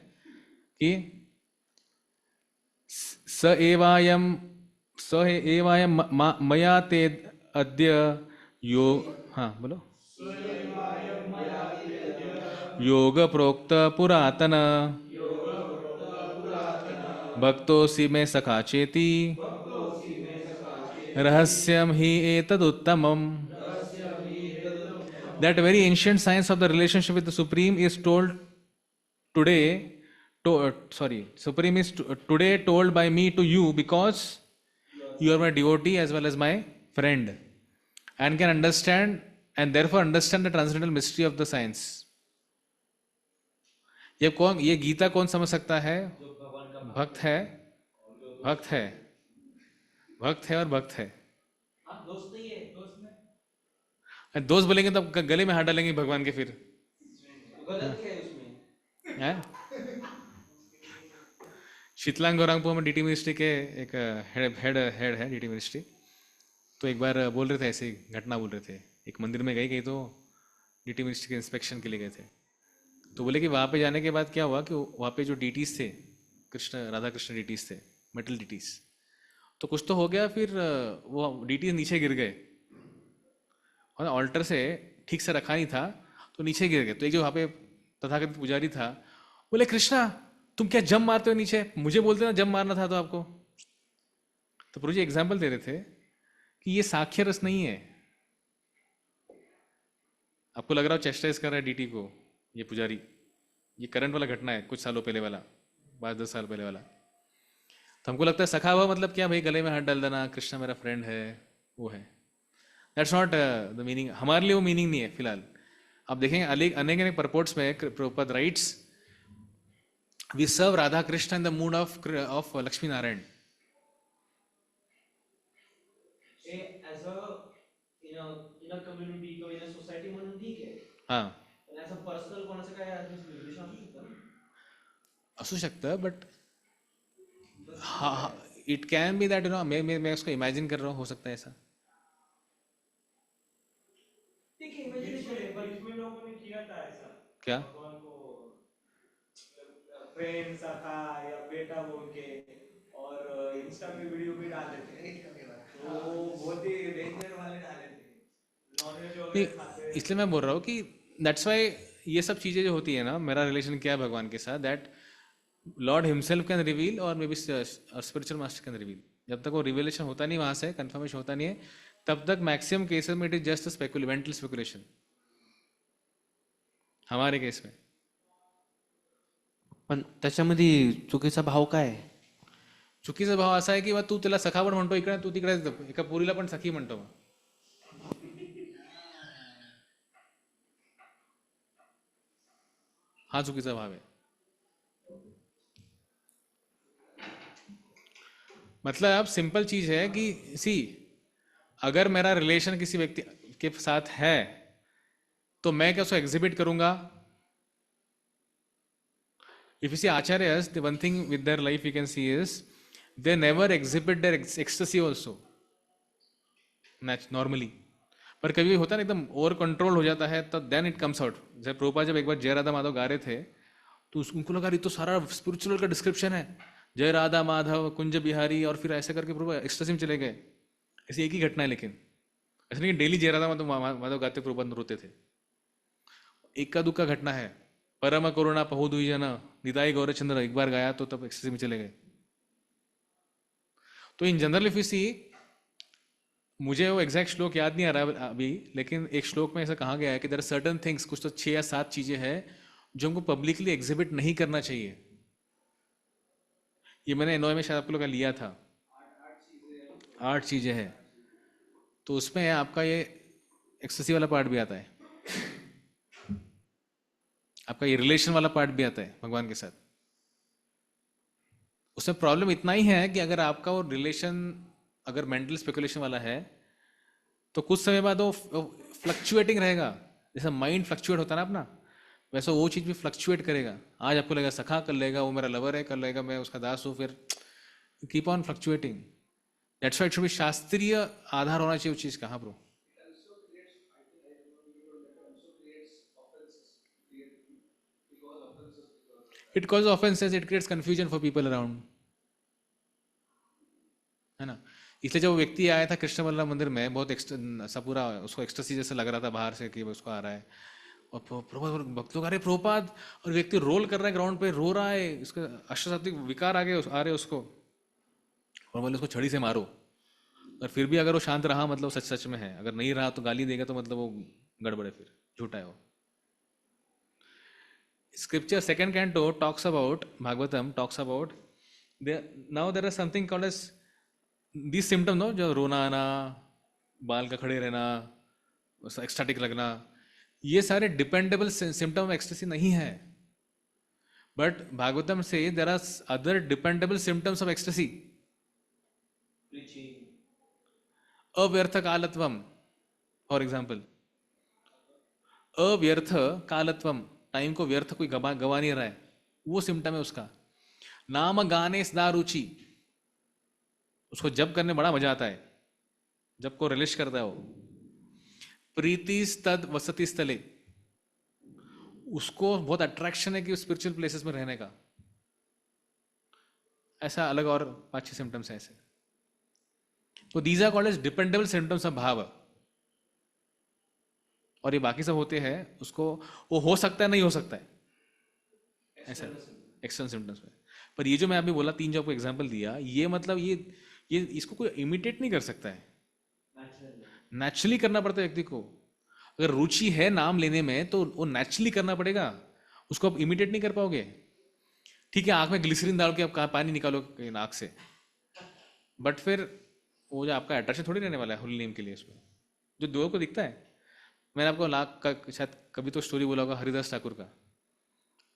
कि स एवायम मया ते अद्य यो, हाँ बोलो, योग प्रोक्त पुरातन भक्तोऽसि मे सखा चेति रहस्यम ही एतदुत्तमम्। That very ancient science of the relationship with the Supreme is told today. Supreme is today told by me to you because you are my devotee as well as my friend, and can understand and therefore understand the transcendental mystery of the science. ये गीता कौन समझ सकता है? भक्त है, भक्त है, भक्त है और भक्त है। आप दोस्त नहीं है, दोस्त बोलेंगे तो गले में हाथ डालेंगे भगवान के, फिर गलत क्या है उसमें? हैं? शीतलांग गौरांगपुर में डीटी मिनिस्ट्री के एक हेड है डीटी मिनिस्ट्री। तो एक बार बोल रहे थे, ऐसे घटना बोल रहे थे, एक मंदिर में गई तो डीटी मिनिस्ट्री के इंस्पेक्शन के लिए गए थे। तो बोले कि वहाँ पे जाने के बाद क्या हुआ कि वहाँ पे जो डीटीज थे, राधा कृष्ण डीटीज थे, मेटल डीटीज, तो कुछ तो हो गया, फिर वो डीटीज नीचे गिर गए और ऑल्टर से ठीक से रखा नहीं था तो नीचे गिर गए। तो एक जो वहाँ पे तथाकथित पुजारी था बोले, कृष्णा तुम क्या जम मारते हो नीचे, मुझे बोलते ना जम मारना था तो आपको। तो प्रभु जी एग्जाम्पल दे रहे थे कि ये साक्ष्य रस नहीं है। आपको लग रहा हो चेस्टाइज कर रहा है डीटी को ये पुजारी, ये करंट वाला घटना है, कुछ सालों पहले वाला, 5-10 साल पहले वाला। तो हमको लगता है सखा हुआ मतलब क्या भाई, गले में हाथ डाल देना, कृष्णा मेरा फ्रेंड है, वो है। दैट्स नॉट द मीनिंग, हमारे लिए वो मीनिंग नहीं है फिलहाल। आप देखेंगे अनेक परपोर्ट्स में Prabhupada writes, we serve Radha Krishna in the mood of Lakshmi Narayan. As a in a community किंवा इन अ सोसायटी म्हणून ठीक आहे, हाँ पण ऍज अ पर्सनल कोणाचं काय रिलेशन असू शकतं? असू शकतं, बट हाँ इट कैन बी दैट मैं उसको इमेजिन कर रहा हूँ, हो सकता है ऐसा। ठीक है, इमेजिनेशन है, पर इसमें लोगों ने किया था ऐसा, क्या? भगवान को फ्रेंड सखा या बेटा बोल के, और इंस्टा में वीडियो भी डाले थे, तो बहुत ही डेंजर वाले डाले थे, नॉनवेज वगैरह खाते। इसलिए मैं बोल रहा हूँ कि दैट्स वाई ये सब चीज़ें जो होती है ना, मेरा रिलेशन क्या है भगवान के साथ, that lord himself can reveal और maybe spiritual master can reveal. जब तक वो रिवेलेशन होता नहीं वहां से, कंफर्मेशन होता नहीं है, तब तक मैक्सिमम केसेस में it is just mental speculation. हमारे केस में पण त्याच्यामध्ये चुकीचा भाव काय आहे? चुकीचा भाव असा आहे की मग तू त्याला सखा पण म्हणतो इकडे, तू तिकडे एका पोरीला पण सखी म्हणतो. मग हा चुकीचा भाव आहे. मतलब सिंपल चीज है कि सी, अगर मेरा रिलेशन किसी व्यक्ति के साथ है तो मैं क्या उसको एग्जिबिट करूंगा? If you see Acharyas, the one thing with their life we can see is they never exhibit their ecstasy also normally. पर कभी होता है ना एकदम ओवर कंट्रोल हो जाता है, तब देन इट कम्स आउट. जब प्रभुपाद जब एक बार जय राधा माधव गा रहे थे तो उनको लगा ये तो सारा स्पिरिचुअल का डिस्क्रिप्शन है, जय राधा माधव कुंज बिहारी, और फिर ऐसे करके प्रभु एक्सटेसी में चले गए. ऐसी एक ही घटना है, लेकिन ऐसा नहीं कि डेली जय राधा माधव गाते प्रभुपाद रोते थे. एक का दुक्का घटना है. परम करुणा पहु दुई जन निताई गौरचंद्र एक बार गाया तो तब एक्सटेसी में चले गए. तो इन जनरल इफ यू सी, मुझे वो एग्जैक्ट श्लोक याद नहीं आ रहा अभी, लेकिन एक श्लोक में ऐसा कहा गया है कि देयर आर सर्टेन थिंग्स, कुछ तो 6 या 7 चीजें हैं जो हमको पब्लिकली एग्जिबिट नहीं करना चाहिए. ये मैंने एनओए में शायद आप लोगों का लिया था, 8 चीजें हैं. तो उसमें आपका ये एक्सेसिव वाला पार्ट भी आता है, आपका ये रिलेशन वाला पार्ट भी आता है भगवान के साथ. उसमें प्रॉब्लम इतना ही है कि अगर आपका वो रिलेशन अगर मेंटल स्पेकुलेशन वाला है तो कुछ समय बाद वो फ्लक्चुएटिंग रहेगा. जैसा माइंड फ्लक्चुएट होता है ना अपना, वैसा वो चीज भी फ्लक्चुएट करेगा. आज आपको लगेगा सखा, कर लेगा वो मेरा लवर है, कर लेगा मैं उसका दास हूँ, फिर keep on fluctuating. That's why it should be शास्त्रीय आधार होना चाहिए उस चीज का. हाँ bro. It causes offenses, it creates confusion for people around, है ना. इसलिए जब वो व्यक्ति आया था कृष्ण वल्लभ मंदिर में, बहुत ऐसा पूरा उसको एक्सटेसी जैसे लग रहा था बाहर से कि उसको आ रहा है, और प्रभुपाद भक्त लोग आ रहे प्रभुपाद, और व्यक्ति रोल कर रहा है ग्राउंड पे, रो रहा है, इसका अष्टसात्विक विकार आ रहे उसको, और बोले उसको छड़ी से मारो. और फिर भी अगर वो शांत रहा मतलब सच सच में है, अगर नहीं रहा तो गाली देगा तो मतलब वो गड़बड़ है, फिर झूठा है वो. Scripture second canto talks about, Bhagavatam talks about now there is something called as these symptoms, no, जो रोना आना, बाल का खड़े रहना, एक्सटेटिक लगना, ये सारे डिपेंडेबल सिम्टम ऑफ एक्सटेसी नहीं है. बट भागवतम से there are other dependable symptoms of ecstasy. अव्यर्थ कालत्वम, फॉर एग्जाम्पल, अव्यर्थ कालत्वम, टाइम को व्यर्थ कोई गवा नहीं रहा है, वो सिम्टम है उसका. नाम गाने सदा रुचि, उसको जब करने बड़ा मजा आता है, जब को रिलिश करता है वो. प्रीति तद वसति स्थले, उसको बहुत अट्रैक्शन है कि स्पिरिचुअल प्लेसेस में रहने का. ऐसा अलग और 5-6 सिम्टम्स हैं ऐसे. तो these are called as dependable symptoms of bhava. और ये बाकी सब होते हैं, उसको वो हो सकता है नहीं हो सकता है, ऐसा एक्सटर्नल सिम्टम्स में. पर ये जो मैं अभी बोला 3 जो आपको एग्जांपल दिया, ये मतलब ये इसको कोई इमिटेट नहीं कर सकता है, नेचुरली करना पड़ता है व्यक्ति को. अगर रुचि है नाम लेने में तो वो नेचुरली करना पड़ेगा, उसको आप इमिटेट नहीं कर पाओगे. ठीक है, आंख में ग्लिसरीन डाल के आप कहाँ पानी निकालो नाक से, बट फिर वो जो आपका अट्रैक्शन थोड़ी रहने वाला है हुल नेम के लिए उसमें, जो दो को दिखता है. मैंने आपको लाख का शायद कभी तो स्टोरी बोला होगा हरिदास ठाकुर का.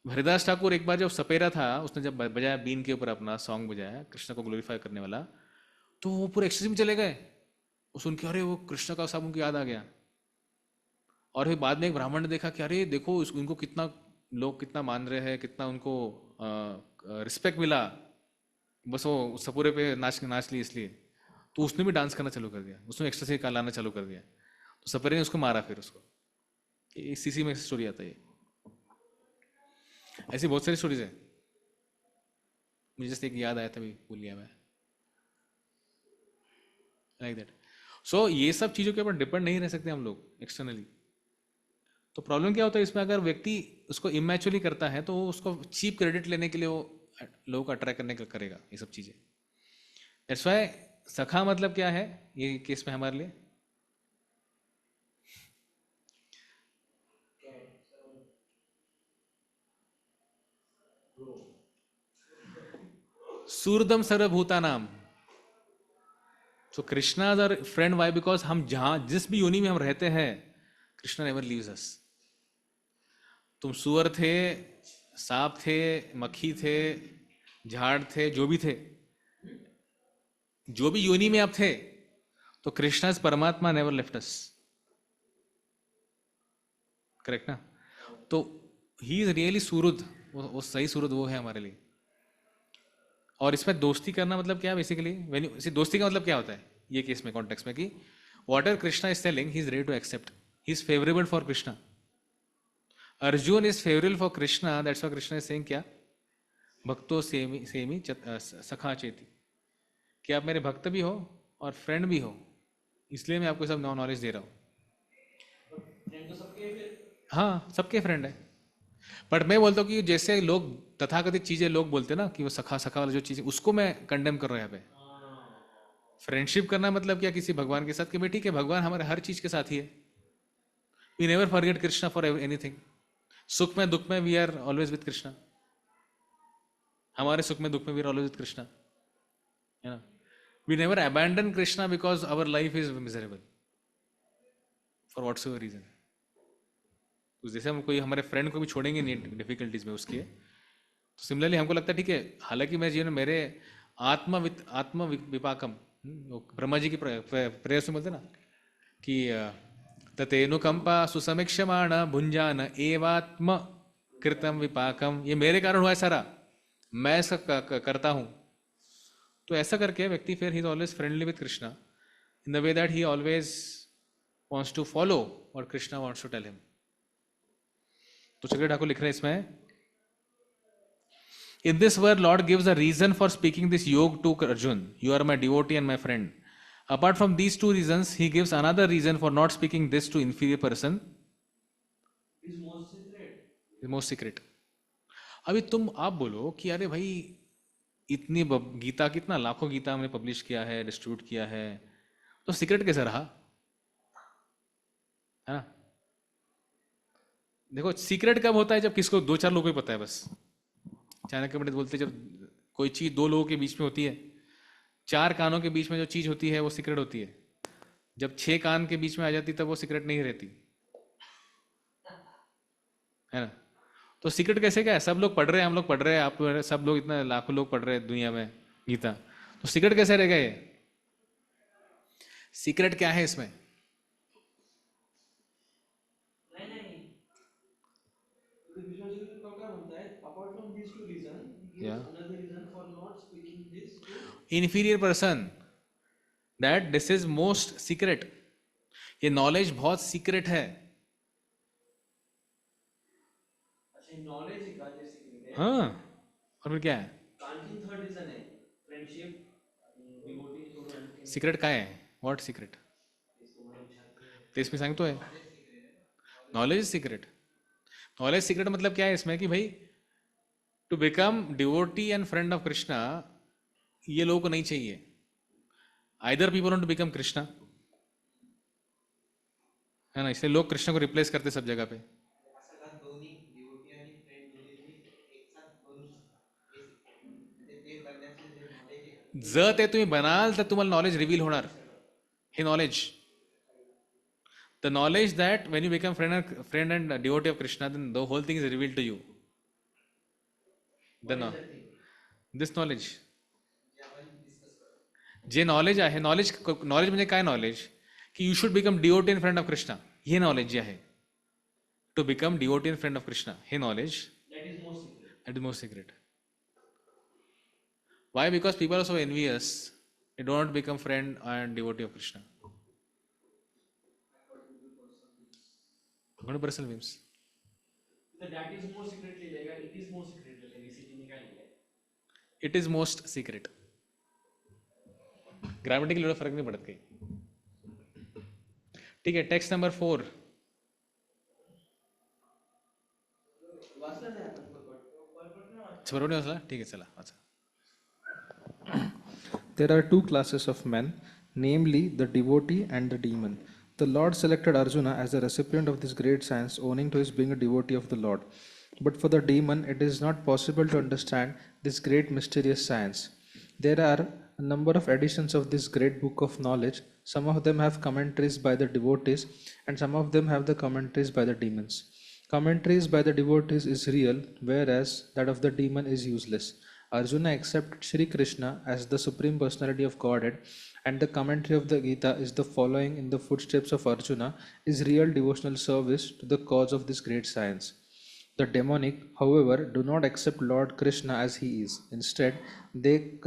हरिदास ठाकुर एक बार जब सपेरा था, उसने जब बजाया बीन के ऊपर अपना सॉन्ग बजाया कृष्ण को ग्लोरीफाई करने वाला, तो वो पूरे एक्सटेसी में चले गए. वो सुन के अरे वो कृष्ण का सब उनको याद आ गया. और फिर बाद में एक ब्राह्मण ने देखा कि अरे देखो इनको कितना लोग कितना मान रहे हैं, कितना उनको रिस्पेक्ट मिला, बस वो सपूरे पे नाच ली इसलिए. तो उसने भी डांस करना चालू कर दिया, उसने एक्सटेसी का लाना चालू कर दिया. तो सपेरे ने उसको मारा फिर उसको. सीसी में स्टोरी आता है. ऐसी बहुत सारी स्टोरीज है, मुझे जस्ट एक याद आया था, भूल गया मैं. Like that. सो ये सब चीजों के ऊपर डिपेंड नहीं रह सकते हम लोग एक्सटर्नली. तो प्रॉब्लम क्या होता है इसमें, अगर व्यक्ति उसको इमैच्योरली करता है तो उसको चीप क्रेडिट लेने के लिए वो लोगों को अट्रैक्ट करने का करेगा ये सब चीज़ें. दैट्स वाई सखा मतलब क्या है ये केस में हमारे लिए? सूरदम सर्वभूतानाम. So Krishna is our friend. Why? Because हम जहां जिस भी योनि में हम रहते हैं कृष्णा नेवर लीव्स अस. तुम सुअर थे, सांप थे, मक्खी थे, झाड़ थे, जो भी थे, जो भी योनि में आप थे, तो कृष्णा इज परमात्मा नेवर लेफ्ट अस. करेक्ट ना? तो ही इज रियली सूरुद. वो सही सूरुद वो है हमारे लिए. और इसमें दोस्ती करना मतलब क्या बेसिकली? दोस्ती का मतलब क्या होता है ये केस में कॉन्टेक्स्ट में कि whatever Krishna is telling he is ready to accept. He is favourable for Krishna. Arjun is favourable for Krishna. That's why Krishna is saying क्या? भक्तो सेमी सेमी सखा चेती. कि आप मेरे भक्त भी हो और फ्रेंड भी हो, इसलिए मैं आपको सब नॉलेज दे रहा हूँ. फ्रेंड तो सबके फिर हाँ, सबके फ्रेंड है. बट मैं बोलता हूँ कि जैसे लोग तथाकथित चीजें लोग बोलते हैं ना कि वो सखा सखा वाला जो चीज है, उसको मैं कंडेम कर रहा हूँ यहाँ पे. फ्रेंडशिप करना मतलब क्या? किसी भगवान के साथ कि भाई ठीक है भगवान हमारे हर चीज के साथ ही है. We never forget Krishna for anything. सुख में दुख में we are always with Krishna. हमारे सुख में दुख में we are always with Krishna, है ना? We never abandon Krishna because our life is miserable for what's ever reason. तो जैसे हम कोई हमारे फ्रेंड को भी छोड़ेंगे नहीं डिफिकल्टीज में उसके, तो सिमिलरली हमको लगता है ठीक है, हालांकि मेरे जीवन में मेरे आत्म विपाकम, वो ब्रह्मा जी की प्रेयर से बोलते ना कि ततेनुकंपा सुसमीक्षमाण भुंजान एवात्म कृतम विपाकम. ये मेरे कारण हुआ है सारा, मैं इसका करता हूँ. तो ऐसा करके व्यक्ति फिर he is always friendly with Krishna in the way that he always wants to follow what Krishna wants to tell him. तो चक्र ठाकुर लिख रहे हैं इसमें, in this word Lord gives a reason for speaking this yoga to Arjun. You are my devotee and my friend. Apart from these two reasons, he gives another reason for not speaking this to inferior person. Is most secret. The most secret. अभी तुम आप बोलो कि अरे भाई इतनी गीता, कितना लाखों गीता हमने पब्लिश किया है, डिस्ट्रीब्यूट किया है, तो सीक्रेट कैसे रहा? है ना? देखो सीक्रेट कब होता है? जब किसको दो चार लोगों को पता है बस. चाणक्य पंडित बोलते हैं जब कोई चीज दो लोगों के बीच में होती है, चार कानों के बीच में जो चीज होती है वो सीक्रेट होती है. जब 6 कान के बीच में आ जाती तब वो सीक्रेट नहीं रहती, है ना? तो सीक्रेट कैसे क्या है? सब लोग पढ़ रहे हैं, हम लोग पढ़ रहे हैं, आप सब लोग, इतना लाखों लोग पढ़ रहे हैं दुनिया में गीता, तो सीक्रेट कैसे रह गए? सीक्रेट क्या है इसमें? नाही नाही विश्वास काय म्हणतायत apart from this two reason he Yeah. Gives another reason for not speaking this to inferior person, that this is most secret. ये नॉलेज बहुत सीक्रेट है. अच्छा नॉलेज है का जे सीक्रेट है. हाँ, और फिर क्या है? आणखीन थर्ड रीजन आहे फ्रेंडशिप डिवोटी सोडून सीक्रेट काय आहे? What secret? तेच मी सांगतोय, knowledge is secret. Knowledge secret मतलब क्या है इसमें कि भाई to become devotee and friend of Krishna, ये लोगों को नहीं चाहिए. Either people want to become Krishna, है ना? इसलिए लोग कृष्ण को रिप्लेस करते सब जगह पे. असं का दोन्ही डिवोटी आणि फ्रेंड दोन्ही तुम्ही एक साथ बनू शकता. म्हणजे ते बनण्याचे जे नॉलेज आहे जर ते तुम्ही बनाल तर तुम्हाला नॉलेज रिव्हील होणार. हे knowledge, the knowledge that when you become friend and devotee of Krishna, then the whole thing is reveal to you. This knowledge, जे नॉलेज आहे, नॉलेज म्हणजे काय? नॉलेज की you should become devotee and friend of Krishna, हे knowledge जे आहे, to become devotee and friend of Krishna, हे knowledge that is most secret. that is most secret. Why? Because people are so envious, they don't want to become friend and devotee of Krishna. What personal whims? तर that is most secret लिहिलेगा. It is most secret लिहिलेगा. रिसिटी ने काय लिहिलंय? It is most secret. Grammatical एवढा फरक नाही पडत काही. ठीक आहे, टेक्स्ट नंबर 4. वाचलं नाही आपण पटपट. अच्छा बरोबर नाही वाचला ठीक आहे चला वाचा. There are two classes of men, namely the devotee and the demon. The Lord selected Arjuna as the recipient of this great science owing to his being a devotee of the Lord. But for the demon, it is not possible to understand this great mysterious science. There are a number of editions of this great book of knowledge. Some of them have commentaries by the devotees, and some of them have the commentaries by the demons. Commentaries by the devotees is real, whereas that of the demon is useless. Arjuna accepted Sri Krishna as the Supreme Personality of Godhead, and the commentary of the Gita is the following in the footsteps of Arjuna is real devotional service to the cause of this great science. The demonic, however, do not accept Lord Krishna as he is. Instead, they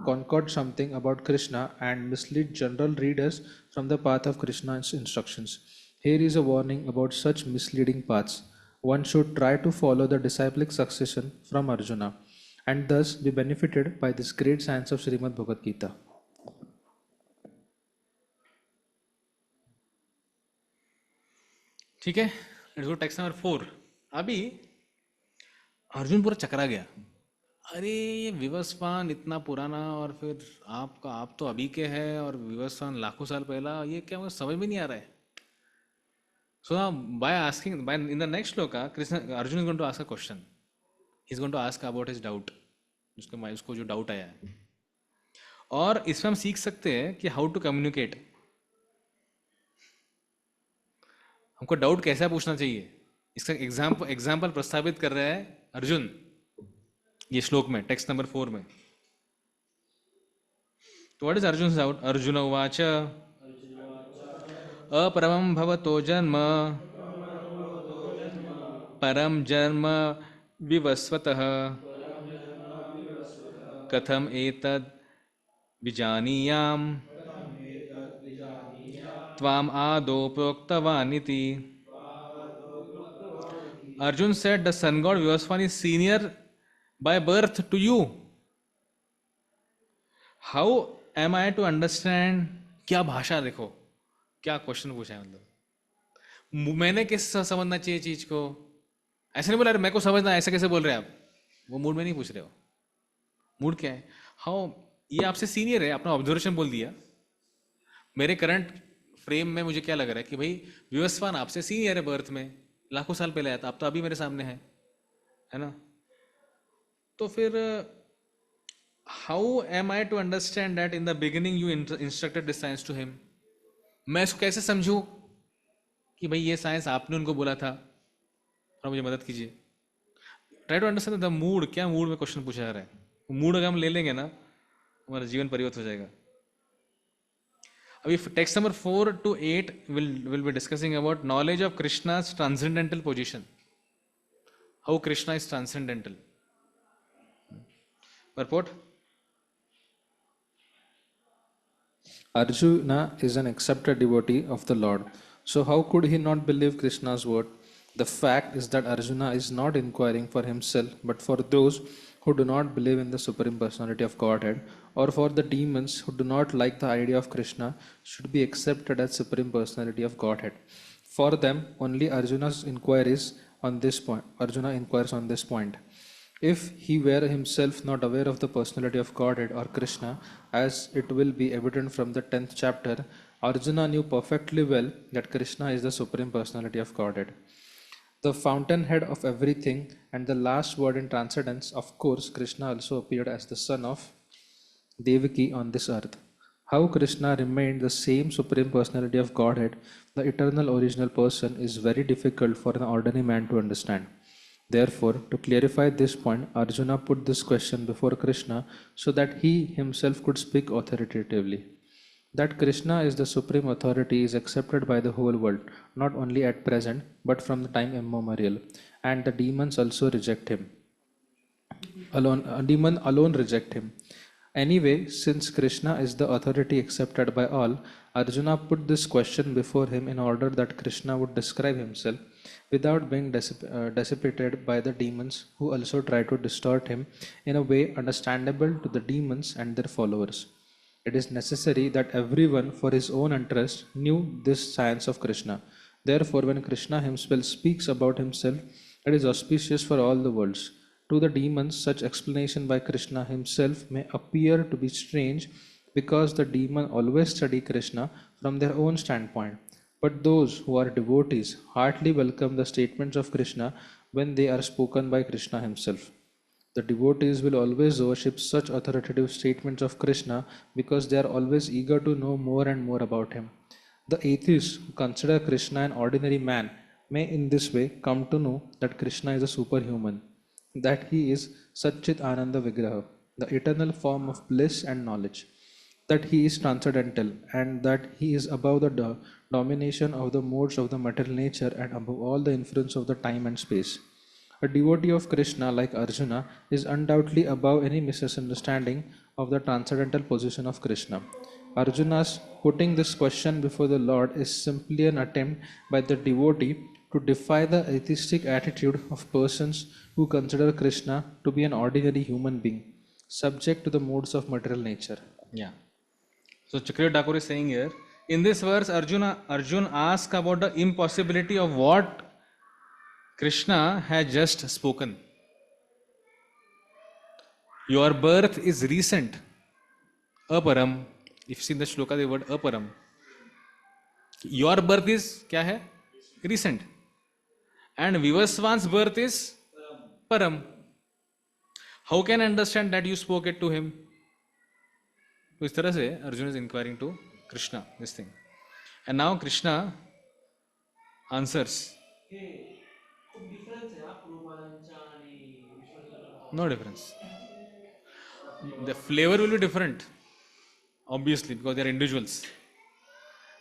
concord something about Krishna and mislead general readers from the path of Krishna's instructions. Here is a warning about such misleading paths. One should try to follow the disciplic succession from Arjuna and thus be benefited by this great science of Srimad Bhagavad Gita. ठीक है let's go text number 4. अभी अर्जुन पूरा चकरा गया. अरे ये विवस्वान इतना पुराना और फिर आप तो अभी के हैं और विवस्वान लाखों साल पहला ये क्या मुझे समझ में नहीं आ रहा है. So now in the next shloka, Arjun is going to ask a question. He's going to ask about his doubt. उसको जो डाउट आया है. और इसमें हम सीख सकते हैं कि हाउ टू कम्युनिकेट. हमको डाउट कैसा पूछना चाहिए इसका एग्जाम्पल प्रस्तावित कर रहे हैं अर्जुन ये श्लोक में टेक्स्ट नंबर 4 में. तो what is Arjun doubt. Arjun उवाच अपरमं भवतो जन्म परम जन्म विवस्वतः कथम एतद् विजानीयाम् त्वाम आदौ प्रोक्तवान् इति. Arjun said, the sun god Vivaswan is senior by birth to you. How am I to understand? क्या भाषा देखो क्या क्वेश्चन पूछा है. मतलब मैंने किस समझना चाहिए चीज को. ऐसे नहीं बोला अरे मेरे को समझना ऐसे कैसे बोल रहे हैं आप. वो मूड में नहीं पूछ रहे हो. मूड क्या है. हाउ ये आपसे सीनियर है आपने ऑब्जर्वेशन बोल दिया. मेरे करंट फ्रेम में मुझे क्या लग रहा है कि भाई विवस्वान आपसे सीनियर है बर्थ में लाखों साल पहले आया था. आप तो अभी मेरे सामने है ना. तो फिर how am I to understand that in the beginning you instructed this science to him. मैं इसको कैसे समझूं कि भाई ये साइंस आपने उनको बोला था. थोड़ा मुझे मदद कीजिए. Try to understand the mood. क्या मूड में क्वेश्चन पूछा जा रहा है. मूड अगर हम ले लेंगे ना हमारा जीवन परिवर्तन हो जाएगा. अभी text number 4 to 8 will be discussing about knowledge of Krishna's transcendental position. How Krishna is transcendental. Purport. Arjuna is an accepted devotee of the Lord. So how could he not believe Krishna's word? The fact is that Arjuna is not inquiring for himself, but for those who do not believe in the Supreme Personality of Godhead, or for the demons who do not like the idea of Krishna, should be accepted as Supreme Personality of Godhead. For them, only Arjuna inquires on this point. If he were himself not aware of the personality of Godhead or Krishna, as it will be evident from the 10th chapter, Arjuna knew perfectly well that Krishna is the Supreme Personality of Godhead, the fountainhead of everything and the last word in transcendence. Of course, Krishna also appeared as the son of Devaki on this earth. How Krishna remained the same Supreme Personality of Godhead, the eternal original person, is very difficult for an ordinary man to understand. Therefore, to clarify this point, Arjuna put this question before Krishna so that he himself could speak authoritatively. That Krishna is the supreme authority is accepted by the whole world, not only at present, but from the time immemorial, and the demons also reject him. Demon alone reject him. Anyway, since Krishna is the authority accepted by all, Arjuna put this question before him in order that Krishna would describe himself without being dissipated by the demons who also try to distort him in a way understandable to the demons and their followers. It is necessary that everyone for his own interest knew this science of Krishna. Therefore, when Krishna himself speaks about himself, it is auspicious for all the worlds. To the demons, such explanation by Krishna himself may appear to be strange because the demon always study Krishna from their own standpoint. But those who are devotees heartily welcome the statements of Krishna when they are spoken by Krishna himself. The devotees will always worship such authoritative statements of Krishna because they are always eager to know more and more about him. The atheists who consider Krishna an ordinary man may in this way come to know that Krishna is a superhuman, that he is Satchit Ananda Vigraha, the eternal form of bliss and knowledge, that he is transcendental, and that he is above the domination of the modes of the material nature and above all the influence of the time and space. A devotee of Krishna like Arjuna is undoubtedly above any misunderstanding of the transcendental position of Krishna. Arjuna's putting this question before the Lord is simply an attempt by the devotee to defy the atheistic attitude of persons who consider Krishna to be an ordinary human being, subject to the modes of material nature. Yeah. So Chakravarti Thakur is saying here, in this verse, Arjun asks about the impossibility of what Krishna had just spoken. Your birth is recent. Aparam. If you see in the shloka, the word aparam. Your birth is क्या है? Recent. And Vivaswan's birth is param. How can I understand that you spoke it to him? तो इस तरह से Arjuna is inquiring to Krishna this thing. And now Krishna answers. खूप difference आहे हा प्रभुपादांच्या आणि विश्वासाच्या. No difference. The flavor will be different, obviously, because they are individuals.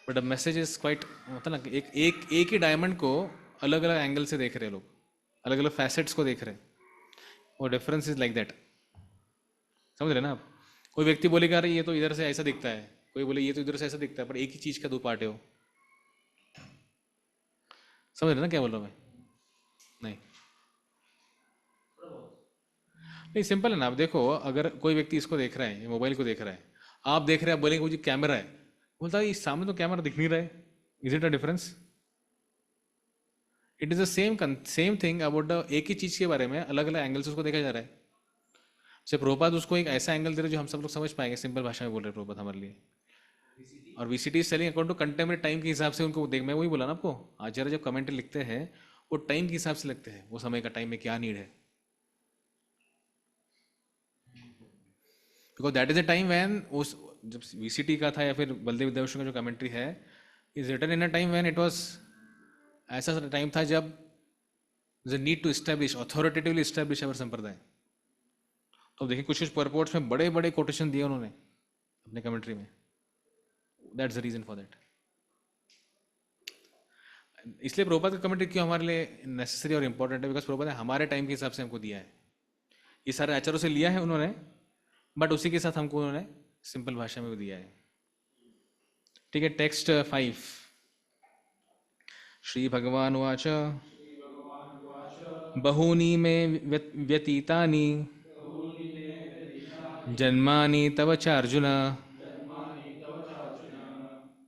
But the message is quite, मतलब ना एक ही डायमंड को अलग अलग एंगल से देख रहे हैं लोग, अलग अलग फैसेट्स को देख रहे हैं. और डिफरेंस इज लाइक दैट. समझ रहे ना आप? कोई व्यक्ति बोलेगा अरे ये तो इधर से ऐसा दिखता है, कोई बोले ये तो इधर से ऐसा दिखता है, पर एक ही चीज का दो पार्ट है वो. समझ रहे ना क्या बोल रहा हूँ मैं? नहीं नहीं, सिंपल है ना. आप देखो, अगर कोई व्यक्ति इसको देख रहा है, मोबाइल को देख रहा है, आप देख रहे हैं, आप बोलेंगे मुझे कैमरा है, बोलता है इस सामने तो कैमरा दिख नहीं रहा है. Is it a difference? It is the same thing about the एक ही चीज के बारे में अलग अलग एंगल से उसको देखा जा रहा है. जैसे प्रभुपाद उसको एक ऐसा एंगल दे रहे जो हम सब लोग समझ पाएंगे, सिंपल भाषा में बोल रहे प्रभुपाद हमारे लिए. और वीसीटी selling according to contemporary time के हिसाब से उनको देख. मैं वही बोला ना आपको, आचार्य जब कमेंट्री लिखते हैं वो टाइम के हिसाब से लिखते हैं, वो समय का टाइम में क्या नीड है. Because that is a time van उस जब वीसीटी का था या फिर बलदेव विद्याभूषण का जो कमेंट्री है is written in a time when it was, ऐसा टाइम था जब need to establish, authoritatively establish our sampradaya. तो देखिए कुछ परपोर्ट्स में बड़े बड़े कोटेशन दिए उन्होंने अपने कमेंट्री में. That's the reason for that. इसलिए प्रभुपाद का कमेंट्री क्यों हमारे लिए नेसेसरी और इंपॉर्टेंट है? बिकॉज प्रभुपाद ने हमारे टाइम के हिसाब से हमको दिया है. ये सारे आचार्यों से लिया है उन्होंने, बट उसी के साथ हमको उन्होंने सिंपल भाषा में भी दिया है. ठीक है, टेक्स्ट 5. श्री भगवान उवाच बहूनि मे व्यतीतानि जन्मानि तव च अर्जुन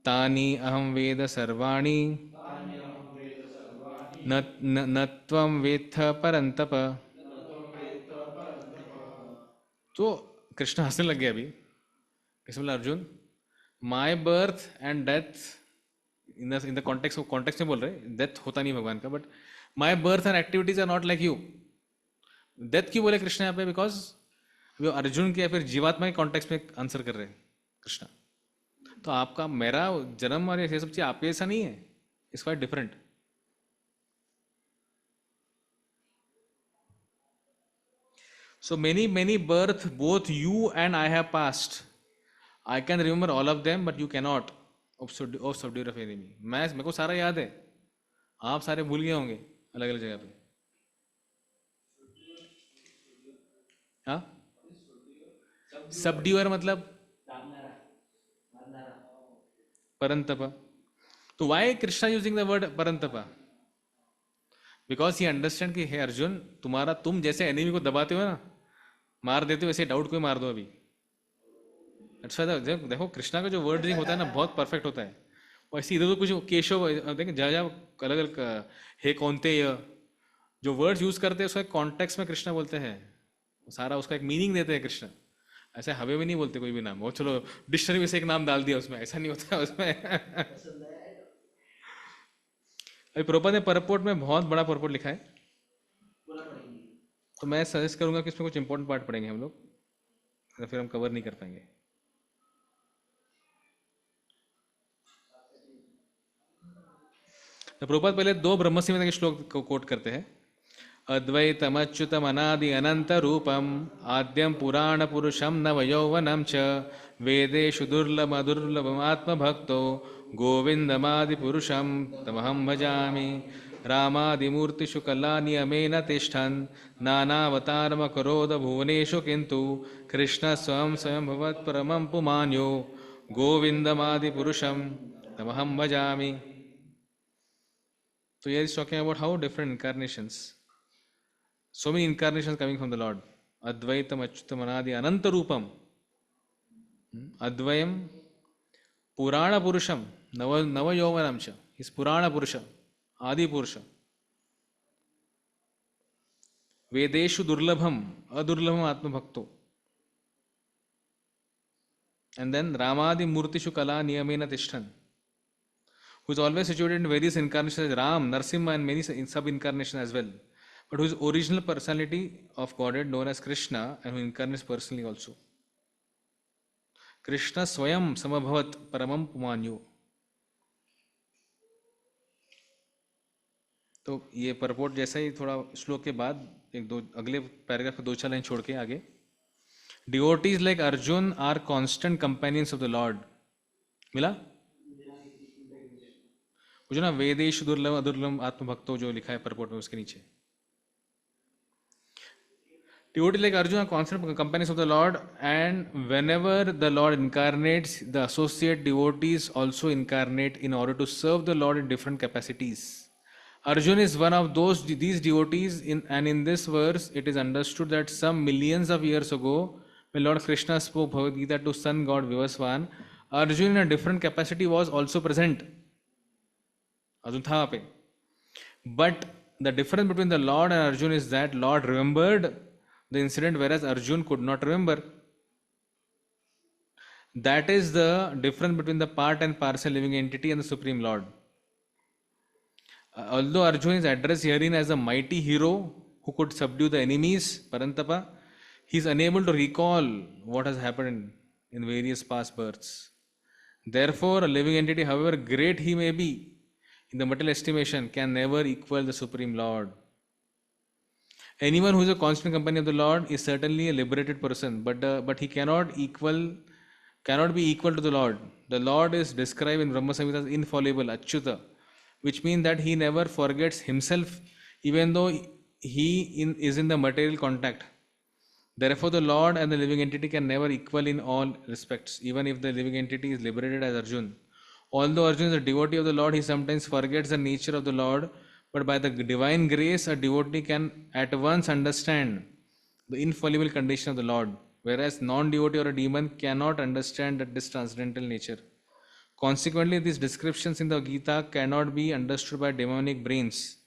तानि अहं वेद सर्वाणि न त्वं वेत्थ परन्तप. तो कृष्ण हंसने लग गया अभी. कैसे बोला Arjun? My birth and death in the context में बोल रहे, डेथ होता नहीं भगवान का, but my birth and activities are not like you. Death क्यों बोले कृष्ण यहाँ पे? बिकॉज वो अर्जुन के या फिर जीवात्मा के कॉन्टेक्स्ट में आंसर कर रहे हैं कृष्ण. तो आपका मेरा जन्म और ये सब चीज आपके ऐसा नहीं है, it's quite different. So many birth both you and I have passed. I can remember all of them, but you cannot. of subdue of enemy. मेरे को सारा याद है, आप सारे भूल गए होंगे अलग अलग जगह पे. हाँ, सबड्यूअर मतलब परंतपा. तो why Krishna using the word Parantapa? Because he understand कि हे अर्जुन, तुम जैसे एनिमी को दबाते हो ना, मार देते हो, वैसे डाउट को मार दो अभी. अच्छा देखो कृष्णा का जो वर्डिंग होता है ना बहुत परफेक्ट होता है. वैसे इधर तो कुछ केशव देखें जहाँ जहाँ अलग अलग हे कौनते जो वर्ड्स यूज करते हैं उसका कॉन्टेक्स्ट में कृष्णा बोलते हैं, सारा उसका एक मीनिंग देते हैं कृष्ण। ऐसे हवे में नहीं बोलते कोई भी नाम, वो चलो डिक्शनरी में से एक नाम डाल दिया उसमें, ऐसा नहीं होता उसमें। अभी प्रभुपाद ने परपोर्ट में बहुत बड़ा परपोर्ट लिखा है, पूरा पढ़ेंगे। तो मैं सजेस्ट करूंगा कि इसमें कुछ इंपॉर्टेंट पार्ट पढ़ेंगे हम लोग, या फिर हम कवर नहीं कर पाएंगे। तो प्रभुपाद पहले 2 ब्रह्म संहिता के श्लोक को कोट करते हैं। अद्वैतम अच्युतम अनादि अनंत रूपम आद्यम पुराण पुरुषम नव यौवनम च वेदेषु दुर्लभ दुर्लभम आत्मभक्तो गोविंदमादि पुरुषम तमहं भजामि रामादिमूर्तिषु कलानियमेन तिष्ठन् नानावतारमकरोद भुवनेषु किन्तु कृष्ण स्वयं स्वयं भवत् परमं पुमान्यो गोविंदमादि पुरुषम तमहं भजामि। So here is talking about how different incarnations, so many incarnations coming from the Lord. Advaitam Achyutam Anadi Ananta Rupam, Advayam Purana Purusham, Nava Yovanam cha, is Purana Purusha, Adi Purusha. Vedeshu Durlabham, Adurlabham Atma Bhakto. And then Ramadi Murtishu Kala Niyamena Tishtan, who is always situated in various incarnations as Ram, Narsimha, and many sub-incarnations as well, but whose original personality of Godhead known as Krishna, and who incarnates personally also. Krishna Swayam Samabhavat Paramam Pumanyo. तो ये purport जैसा ही थोड़ा श्लोक के बाद एक दो अगले पैराग्राफ 2-4 लाइन छोड़ के आगे, devotees like Arjun are constant companions of the Lord. मिला जो ना वेदेश दुर्लभ अदुर्लभ आत्मभक्तो जो लिखा है परपोर्ट में उसके नीचे, devotees like Arjuna are constant companions of the Lord, and whenever the Lord incarnates, the associate devotees also incarnate in order to serve the Lord in different capacities. Arjuna is one of these devotees, and in this verse it is understood that some millions of years ago, when Lord Krishna spoke Bhagavad Gita to sun god Vivaswan, Arjuna in a different capacity was also present. Arjuna tha वहाँ पे. But the difference between the Lord and Arjuna is that Lord remembered the incident whereas Arjuna could not remember. That is the difference between the part and parcel living entity and the Supreme Lord. Although Arjuna is addressed herein as a mighty hero who could subdue the enemies, Parantapa, he is unable to recall what has happened in various past births. Therefore, a living entity, however great he may be in the material estimation, can never equal the Supreme Lord. Anyone who is a constant companion of the Lord is certainly a liberated person, but he cannot be equal to the Lord. The Lord is described in Brahma Samhita as infallible, Achyuta, which means that he never forgets himself, even though he is in the material contact. Therefore, the Lord and the living entity can never equal in all respects, even if the living entity is liberated as Arjuna. Although Arjuna is a devotee of the Lord, he sometimes forgets the nature of the Lord, but by the divine grace, a devotee can at once understand the infallible condition of the Lord, whereas non-devotee or a demon cannot understand this transcendental nature. Consequently, these descriptions in the Gita cannot be understood by demonic brains.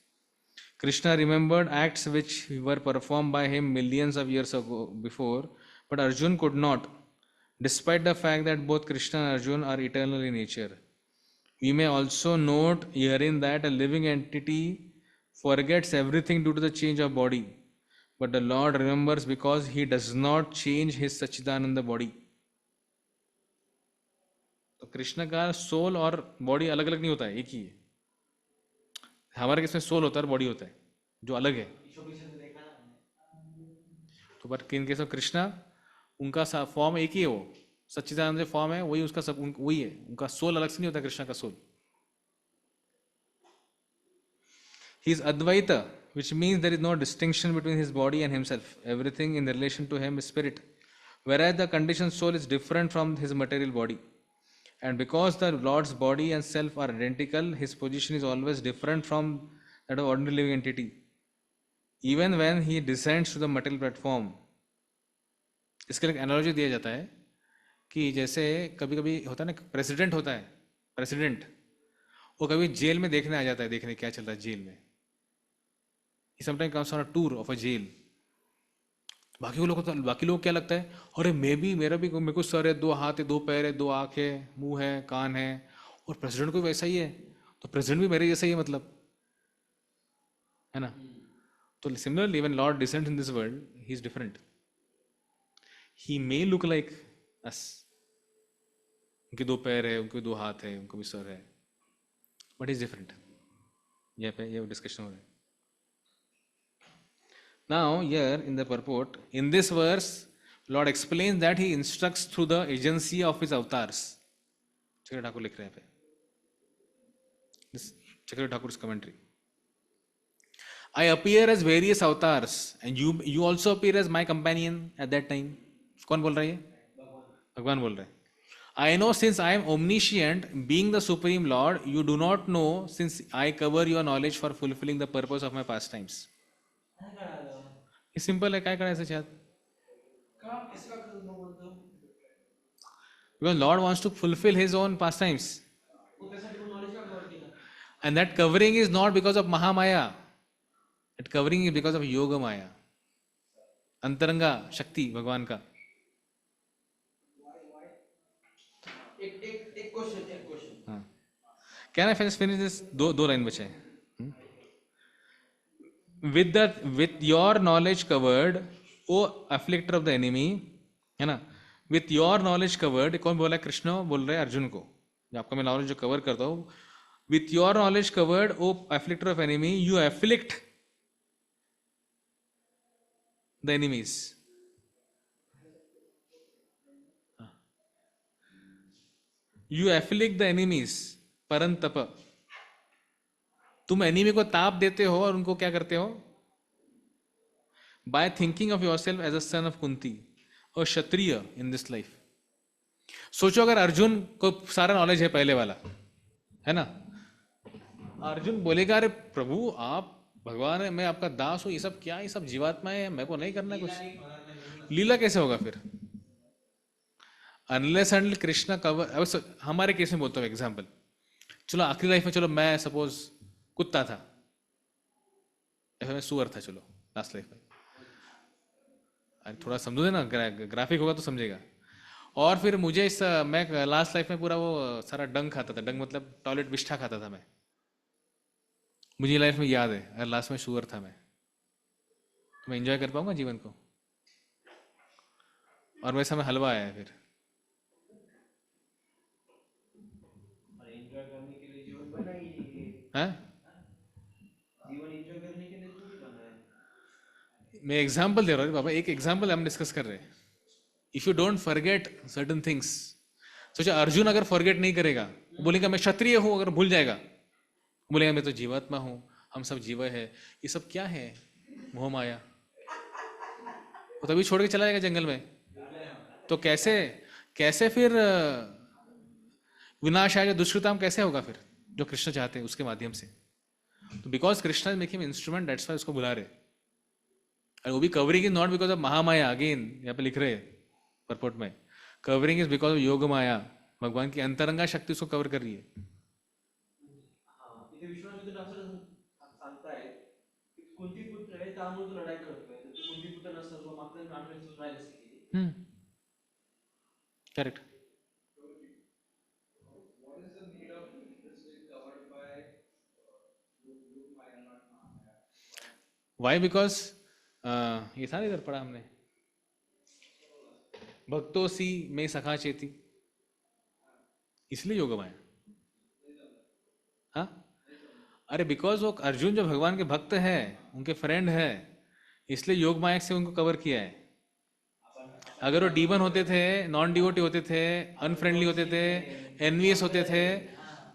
Krishna remembered acts which were performed by him millions of years ago before, but Arjuna could not, despite the fact that both Krishna and Arjuna are eternal in nature. We may also note herein that a living entity forgets everything due to the change of body, but the Lord remembers because he does not change his Sachidananda body. तो कृष्ण का soul और body अलग अलग नहीं होता है, एक ही है. हमारे केस में सोल होता है और बॉडी होता है जो अलग है. तो but in case of Krishna उनका फॉर्म एक ही है, वो सच्चिदानंद फॉर्म है, वही उसका सब वही है. उनका सोल अलग से नहीं होता कृष्णा का soul. He is Advaita, which means there is no distinction between his body and himself. Everything in relation to him is spirit, whereas the conditioned soul is different from his material body. And because the Lord's body and self are identical, his position is always different from that of ordinary living entity, even when he descends to the material platform. इसके लिए analogy दिया जाता है कि जैसे कभी कभी होता है ना, प्रेसिडेंट होता है, प्रेसिडेंट वो कभी जेल में देखने आ जाता है, देखने क्या चल रहा है जेल में. he sometimes comes on a tour of a jail. बाकी लोग क्या लगता है, अरे मेरे को सर है, 2 हाथ है, 2 पैर है, 2 आँख है, मुंह है, कान है, और प्रेसिडेंट को वैसा ही है, तो प्रेसिडेंट भी मेरे जैसा ही है, मतलब है ना. तो similarly when Lord descends in this world, he is different. He may look like us, उनके 2 पैर है, उनके 2 हाथ है, उनको भी सर है, बट इज डिफरेंट. यहाँ पे ये डिस्कशन हो रहा है. Now here in the purport, in this verse, Lord explains that He instructs through the agency of His avatars. Chakravarti Thakur लिख रहे हैं पे. This Chakravarti Thakur's commentary. I appear as various avatars, and you also appear as my companion at that time. कौन बोल रहा है ये? भगवान बोल रहे हैं. I know since I am omniscient, being the supreme Lord, you do not know since I cover your knowledge for fulfilling the purpose of my pastimes. ये सिंपल है, काय करायचं याच्यात? Because Lord wants to fulfill His own pastimes, and that covering is not because of Mahamaya. That covering is because of Yoga Maya, अंतरंगा शक्ति भगवान का. एक question. Can I finish this? दो लाइन बचे हैं. With your knowledge covered, O afflictor of the enemy, है ना, with your knowledge covered, कौन बोला है? कृष्ण बोल रहे हैं अर्जुन को, आपका मैं नॉलेज जो कवर करता हूँ. With your knowledge covered, O afflictor of enemy, you afflict the enemies. You afflict the enemies. परंतप, तुम एनिमी को ताप देते हो और उनको क्या करते हो? By thinking of yourself as a son of Kunti, और क्षत्रिय इन दिस लाइफ. सोचो अगर अर्जुन को सारा नॉलेज है पहले वाला, है ना, अर्जुन बोलेगा अरे प्रभु आप भगवान है, मैं आपका दास हूं, ये सब क्या, ये सब जीवात्मा है, मेरे को नहीं करना है कुछ. लीला कैसे होगा फिर? Unless and Krishna cover. हमारे केस में बोलता हूँ एग्जाम्पल, चलो आखिरी लाइफ में, चलो मैं सपोज कुत्ता था, ऐसा मैं सुअर था, चलो लास्ट लाइफ में, थोड़ा समझो देना, ग्राफिक होगा तो समझेगा. और फिर मुझे मैं लास्ट लाइफ में पूरा वो सारा डंग खाता था. डंग मतलब टॉयलेट विष्ठा खाता था मैं. मुझे लाइफ में याद है, अगर लास्ट में सुअर था मैं, तो मैं एंजॉय कर पाऊंगा जीवन को? और वैसा में हलवा आया है फिर. मैं एग्जाम्पल दे रहा हूँ बाबा, एक एग्जाम्पल हम डिस्कस कर रहे हैं. If you don't forget certain things, सोचा अर्जुन अगर फॉरगेट नहीं करेगा, बोलेगा मैं क्षत्रिय हूं, अगर भूल जाएगा, बोलेगा मैं तो जीवात्मा हूं, हम सब जीव है, ये सब क्या है? मोह माया. वो तभी छोड़ के चला जाएगा जंगल में. तो कैसे फिर विनाश आएगा, दुष्कृताम कैसे होगा फिर, जो कृष्ण चाहते हैं उसके माध्यम से? तो because Krishna is making instrument, that's why उसको बुला रहे. और वो भी covering is not because of Mahamaya, again यहाँ पे लिख रहे हैं परपोर्ट में, कवरिंग इज बिकॉज ऑफ योग माया. भगवान की अंतरंगा शक्ति उसको कवर कर रही है. इथे विश्वामित्र सांगतायत की कुंती पुत्र आहे त्यामुळे तो लढाई करतोय, तर तू कुंती पुत्र नसतास मग मागचं नाटक राहिलं असते. करेक्ट. वाई? बिकॉज ये था इधर पढ़ा हमने, भक्तों सी में सखा चेती, इसलिए योग माया. हाँ, अरे बिकॉज वो अर्जुन जो भगवान के भक्त है, उनके फ्रेंड है, इसलिए योग माया से उनको कवर किया है. अगर वो डीवन होते थे, नॉन डिवोटी होते थे, अनफ्रेंडली होते थे, एनवियस होते थे,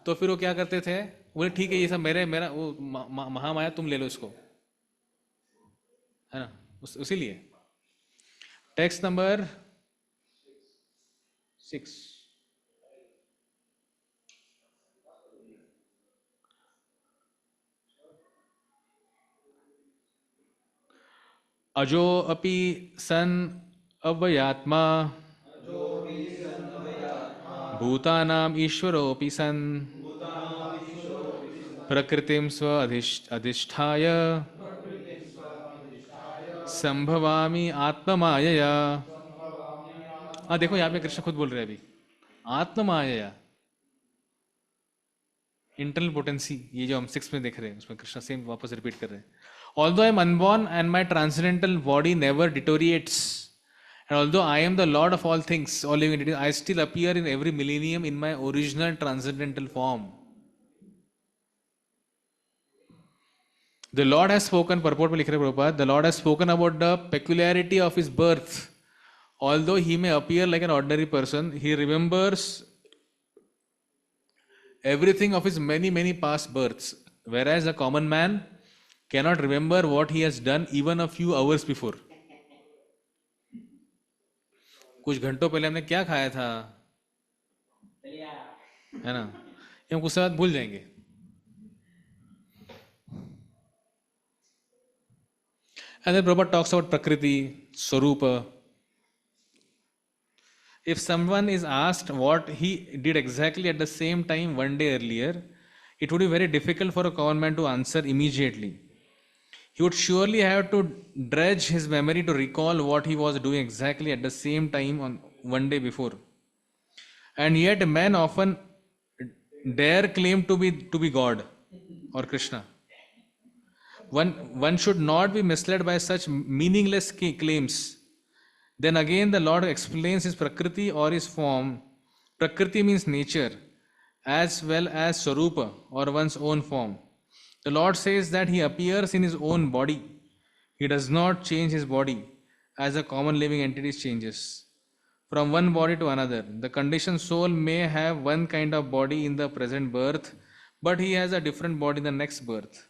तो फिर वो क्या करते थे? बोले ठीक है ये सब मेरा वो महामाया, तुम ले लो इसको, है ना. उसीलिए टेक्स्ट नंबर 6. अजो अपि सन अव्ययात्मा, भूतानाम ईश्वरोऽपि सन, प्रकृतिं स्व अधिष्ठाय संभवामि आत्ममायया। हाँ देखो यहाँ पे कृष्ण खुद बोल रहे हैं अभी, आत्ममायया, इंटरनल पोटेंसी, ये जो हम 6 में देख रहे हैं उसमें कृष्ण सेम वापस रिपीट कर रहे हैं। Although I am unborn and my transcendental body never डिटोरिएट्स, and although I am the Lord of all things, all living entities, I still appear in every millennium in my original transcendental form. The Lord has spoken, purport में लिख रहे हैं Prabhupada, the Lord has spoken about the peculiarity of his birth. Although he may appear like an ordinary person, he remembers everything of his many past births, whereas a common man cannot remember what he has done even a few hours before. कुछ घंटों पहले हमने क्या खाया था, है ना, ये हम कुछ बाद भूल जाएंगे। And then Prabhupada talks about Prakriti, Swarupa. If someone is asked what he did exactly at the same time one day earlier, it would be very difficult for a common man to answer immediately. He would surely have to dredge his memory to recall what he was doing exactly at the same time on one day before. And yet men often dare claim to be God or Krishna. One should not be misled by such meaningless claims. Then again the Lord explains his Prakriti or his form. Prakriti means nature, as well as Swarupa or one's own form. The Lord says that he appears in his own body. He does not change his body as a common living entity changes from one body to another. The conditioned soul may have one kind of body in the present birth, but he has a different body in the next birth.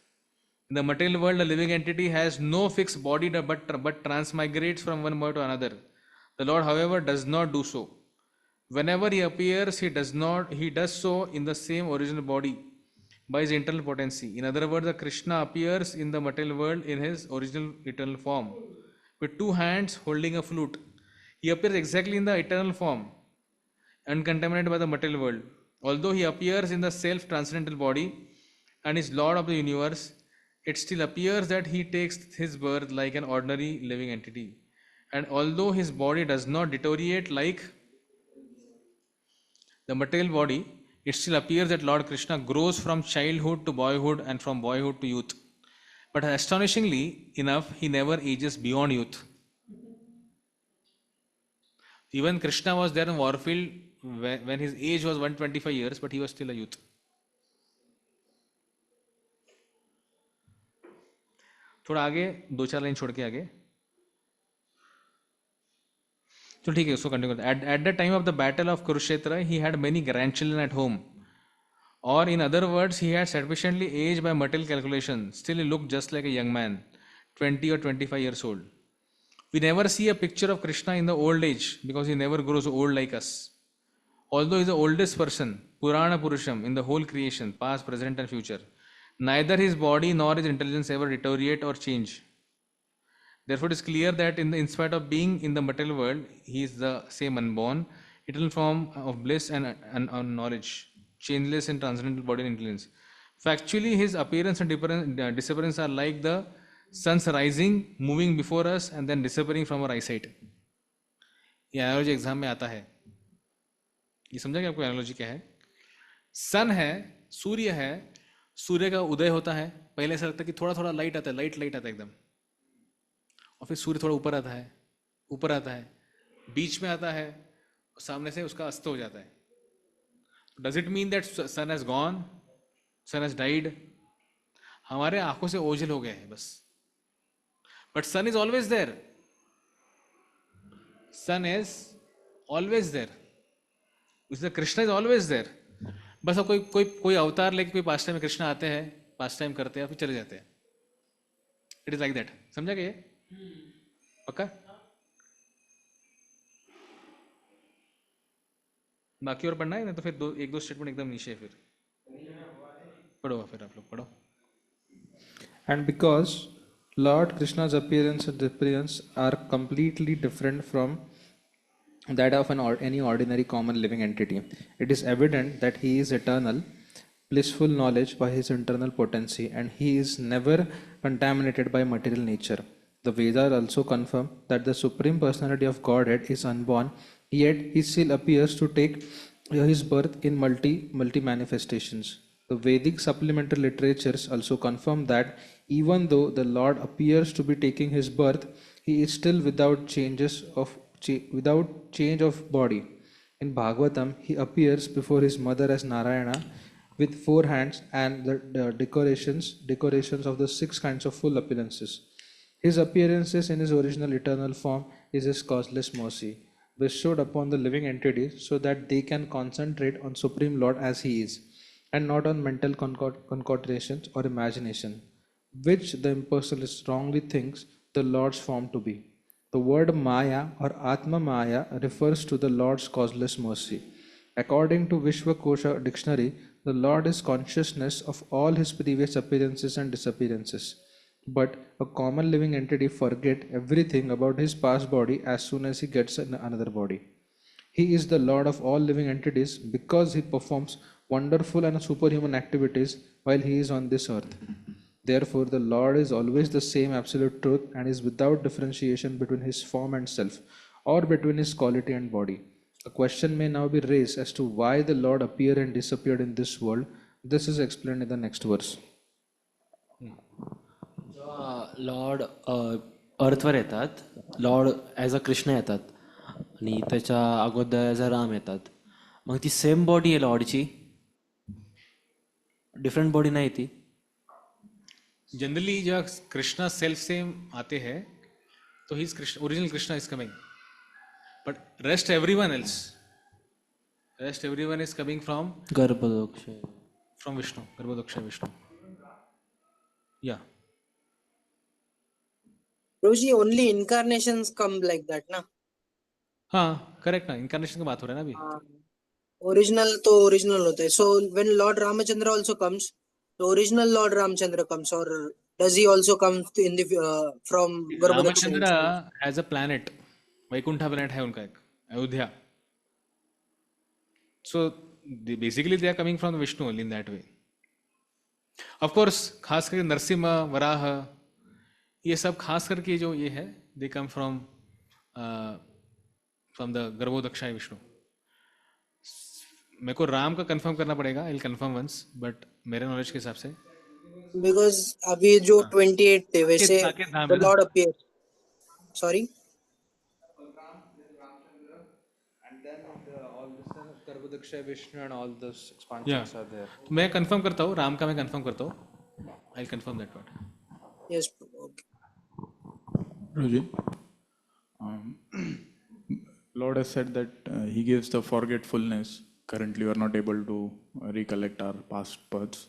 In the material world, the living entity has no fixed body but transmigrates from one body to another. The Lord, however, does not do so. Whenever he appears, he does so in the same original body by his internal potency. In other words, the Krishna appears in the material world in his original eternal form, with 2 hands holding a flute. He appears exactly in the eternal form, uncontaminated by the material world. Although he appears in the self-transcendental body and is Lord of the universe, it still appears that he takes his birth like an ordinary living entity. And although his body does not deteriorate like the material body, it still appears that Lord Krishna grows from childhood to boyhood and from boyhood to youth. But astonishingly enough, he never ages beyond youth. Even Krishna was there in Warfield when his age was 125 years, but he was still a youth. थोड़ा आगे 2-4 line छोड़ के आगे, तो ठीक है, उसको continue करते हैं. At the time of the battle of Kurukshetra, he had many grandchildren at home. Or in other words, he had sufficiently aged by material calculation. Still, he looked just like a young man, 20 or 25 years old. We never see a picture of Krishna in the old age because he never grows old like us. Although he is the oldest person, Purana Purusham, in the whole creation, past, present and future, neither his body nor his intelligence ever deteriorate or change. Therefore, it is clear that in spite of being in the material world, he is the same unborn, eternal form of bliss and knowledge, changeless in transcendental body and intelligence. Factually, his appearance and disappearance are like the sun's rising, moving before us and then disappearing from our eyesight. ये analogy exam में आता है. ये समझा कि आपको analogy क्या है? सन है, सूर्य है, सूर्य का उदय होता है, पहले ऐसा लगता है कि थोड़ा थोड़ा लाइट आता है, लाइट आता है एकदम, और फिर सूर्य थोड़ा ऊपर आता है, बीच में आता है, सामने से उसका अस्त हो जाता है. Does it mean that sun has gone, sun has died? हमारे आंखों से ओझल हो गए हैं बस. But sun is always there, sun is always there, Krishna is always there. बस कोई अवतार लेके कोई पास्ट टाइम में कृष्ण आते हैं, पास्ट टाइम करते हैं, फिर चले जाते हैं. It is like that. समझा क्या ये? पक्का? बाकी और पढ़ना है ना, तो फिर 1-2 स्टेटमेंट एकदम नीचे है. फिर पढ़ो, फिर आप लोग पढ़ो. And because Lord Krishna's appearance and disappearance are completely different from that of any ordinary common living entity, it is evident that he is eternal, blissful knowledge by his internal potency, and he is never contaminated by material nature. The Vedas also confirm that the Supreme Personality of Godhead is unborn, yet he still appears to take his birth in multi manifestations. The Vedic supplementary literatures also confirm that even though the Lord appears to be taking his birth, he is still without change of body. In Bhagavatam, he appears before his mother as Narayana with four hands and the decorations of the six kinds of full appearances. His appearances in his original eternal form is his causeless mercy, bestowed upon the living entities so that they can concentrate on Supreme Lord as he is, and not on mental concatenations or imagination, which the impersonalist wrongly thinks the Lord's form to be. The word Maya or Atma Maya refers to the Lord's causeless mercy. According to Vishwakosha dictionary, the Lord is consciousness of all his previous appearances and disappearances. But a common living entity forget everything about his past body as soon as he gets another body. He is the Lord of all living entities because he performs wonderful and superhuman activities while he is on this earth. Therefore, the Lord is always the same absolute truth and is without differentiation between his form and self, or between his quality and body. A question may now be raised as to why the Lord appeared and disappeared in this world. This is explained in the next verse. Lord अर्थवर येतात, lord as a Krishna येतात आणि त्याच्या अगोदर as a Ram येतात. मग ती same body आहे लॉर्डची, different body नाही ती. जनरली जब कृष्णा सेल्फ सेम आते हैं तो ही Krishna original Krishna is coming, but rest everyone is coming Garbhodaksha from Vishnu, Garbhodaksha Vishnu. या Roji, only incarnations come like that, na? हाँ करेक्ट ना, इनकारनेशन की बात हो रहा है ना अभी. Original तो original होता है. So when Lord Ramachandra also comes, the original Lord Ramachandra comes, or does he also come in the from Garbhodaksha? Ramachandra has a planet, Vaikuntha planet है उनका एक, Ayodhya. So basically they are coming from Vishnu only in that way. Of course खास करके नरसिम्हा, वराह, ये सब खास करके जो ये है, they come from the Garbhodaksha Vishnu. मेरे को राम का कंफर्म करना पड़ेगा, I will confirm once, but मेरे नॉलेज के हिसाब से Because अभी जो 28 थे वैसे साकेत धाम the है ना. Lord appears. Sorry. Garbhodaksha Vishnu and all those या expansions are there. तो मैं कंफर्म करता हूँ, राम का मैं कंफर्म करता हूँ. आई will confirm that part. Yes. Okay. Roji, Lord has said that he gives the forgetfulness. Currently, we are not able to recollect our past births.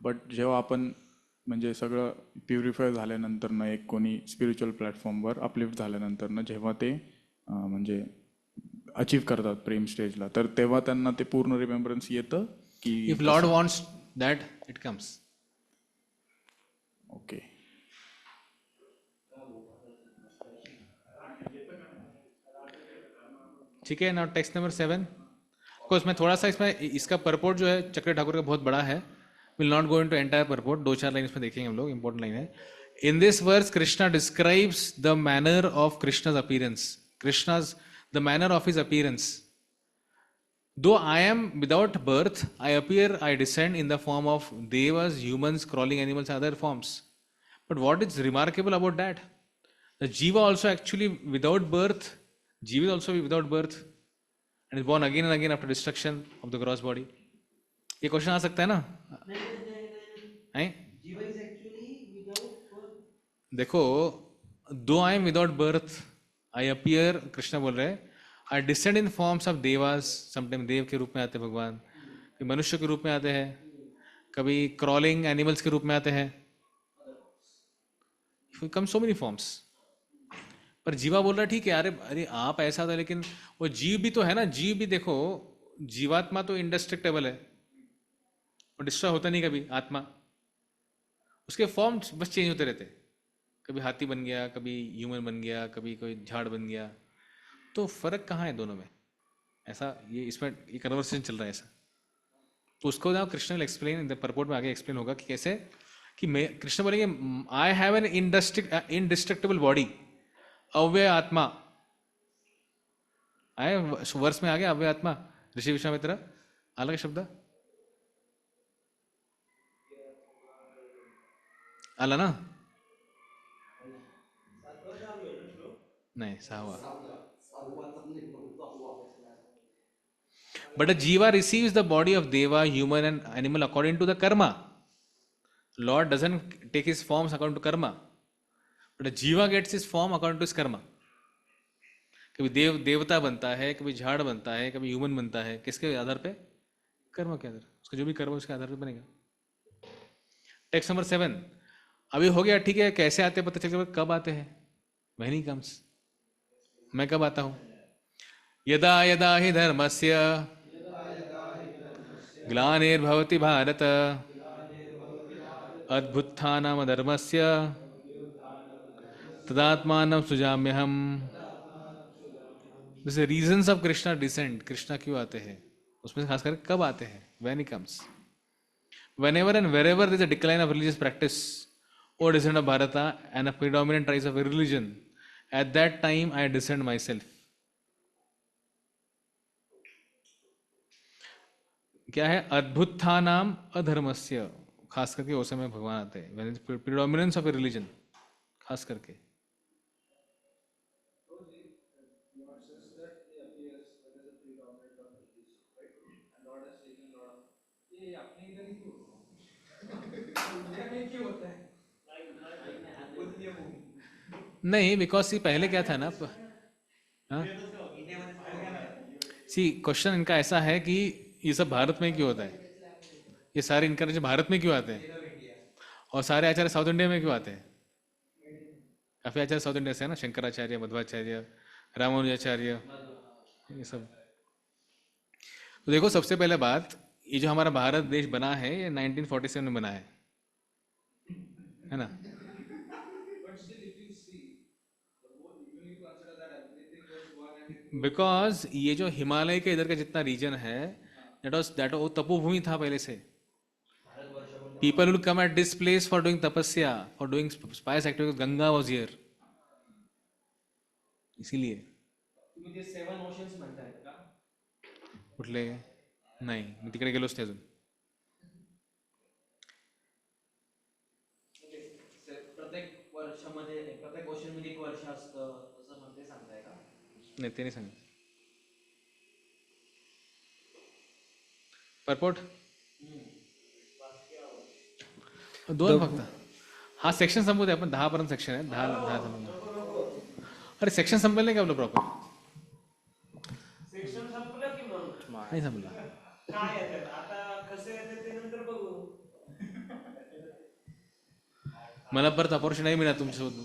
But जेव्हा आपण म्हणजे सगळं प्युरिफाय झाल्यानंतरनं, एक कोणी स्पिरिच्युअल प्लॅटफॉर्मवर अपलिफ्ट झाल्यानंतरनं जेव्हा ते म्हणजे अचीव करतात प्रेम स्टेजला, तर तेव्हा त्यांना ते पूर्ण रिमेंबरन्स येतं की if Lord wants that it comes. Okay. ठीक है. Now text number 7. कोर्स मैं थोड़ा सा इसमें इसका परपोर्ट जो है चक्र ठाकुर का बहुत बड़ा है. Will not go into entire purport, 2-4 line इसमें देखेंगे हम लोग. इंपॉर्टेंट लाइन है. In this verse Krishna describes the manner of Krishna's appearance, Krishna's the manner of his appearance. Though I am without birth, I appear, I descend in the form of devas, humans, crawling animals, and other forms. But what is remarkable about that? The jiva also actually without birth, jiva is also without birth, and is born again and again after destruction of the gross body. ये question आ सकता है ना? हैं? देखो, though I am without birth, I appear, Krishna बोल रहे हैं, I descend in forms of devas. Sometime देव के रूप में आते हैं भगवान, कभी मनुष्य के रूप में आते हैं, कभी क्रॉलिंग एनिमल्स के रूप में आते हैं. कम सो मेनी फॉर्म्स. पर जीवा बोल रहा है ठीक है, अरे अरे आप ऐसा था, लेकिन वो जीव भी तो है ना. जीव भी देखो, जीवात्मा तो इंडेस्ट्रक्टेबल है, वो डिस्ट्रॉय होता नहीं कभी. आत्मा, उसके फॉर्म्स बस चेंज होते रहते. कभी हाथी बन गया, कभी ह्यूमन बन गया, कभी कोई झाड़ बन गया. तो फर्क कहाँ है दोनों में? ऐसा ये इसमें ये कन्वर्सेशन चल रहा है ऐसा. तो उसको ना Krishna will explain in the purport में, आगे एक्सप्लेन होगा कि कैसे कि मैं कृष्ण बोलेंगे I have an indestructible body, अव्यय आत्मा। आए वर्ष में आ गया अव्यय आत्मा, ऋषि विश्वामित्र अलग शब्द आला ना? नहीं, सहावा. But a jiva receives the body of deva, human and animal according to the karma. Lord doesn't take his forms according to karma, but a jiva gets his form according to his karma. कभी देवता बनता है, कभी झाड़ बनता है, कभी human बनता है, किसके आधार पे? कर्म के आधार, उसका जो भी कर्म उसके आधार पे बनेगा. Text number 7. अभी हो गया, ठीक है, कैसे आते पता चल गया, कब आते हैं? when he comes. मैं कब आता हूं? यदा यदा हि धर्मस्य ग्लानिर्भवति भारत अद्भुत्थानाम धर्मस्य तदात्मानं सृजाम्यहम्. जैसे reasons of Krishna descent, Krishna क्यों आते हैं, उसमें खास करके कब आते हैं? when he comes. Whenever and wherever there is a decline of religious practice or descent of Bharata and a predominant rise of religion, at that time I descend myself. क्या है? अद्भुत्थानाम अधर्मस्य, खास करके उस समय भगवान आते हैं. when predominance of a religion, खास करके. नहीं, बिकॉज पहले क्या था ना, सी क्वेश्चन इनका ऐसा है कि ये सब भारत में क्यों होता है, ये सारे इनकरेक्शन भारत में क्यों आते हैं, और सारे आचार्य साउथ इंडिया में क्यों आते हैं? काफी आचार्य साउथ इंडिया से है ना, शंकराचार्य, मध्वाचार्य, रामानुजाचार्य, ये सब. तो देखो, सबसे पहले बात, ये जो हमारा भारत देश बना है ये 1947 में बना है ना? बिकॉज ये जो हिमालय के इधर का जितना रीजन है, दैट वो तपोभूमि था पहले से. People will come at this place for doing tapasya, for doing spice activities. Ganga was here, इसीलिए. तुम्ही ते 7 ओशन्स म्हणतायत का? कुठले? नाही, मी तिकडे गेलोच नाही अजून. प्रत्येक वर्षामध्ये, प्रत्येक ओशन मध्ये 1 वर्ष असतं असं म्हणते, सांगताय का? नाही, ते नाही सांग. परपोट 2 फक्त. हा सेक्शन संपू दे, आपण 10 पर्यंत सेक्शन आहे. 10 संपू. अरे सेक्शन संपेल नाही का आपलं प्रॉपर? सेक्शन संपलं की मग नाही संपलं. काय येतात आता, कसं येतात ते नंतर बघू. मला परत अपॉर्च्युनिटी नाही मिळणार तुमच्यासोबत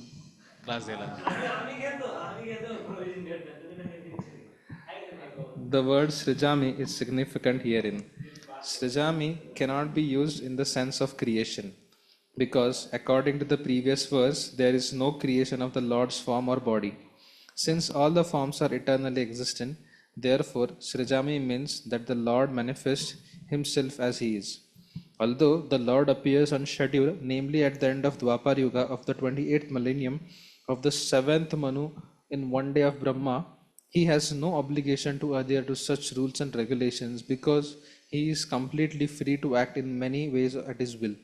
क्लास द्यायला. आम्ही घेतो प्रोव्हिजन घेतो, तुम्ही नाही tension. The word Srijami is significant herein. Srijami cannot be used in the sense of creation, because according to the previous verse, there is no creation of the Lord's form or body. Since all the forms are eternally existent, therefore Srijami means that the Lord manifests himself as he is. Although the Lord appears on schedule, namely at the end of Dwapar Yuga of the 28th millennium of the 7th Manu in one day of Brahma, he has no obligation to adhere to such rules and regulations, because he is completely free to act in many ways at his will.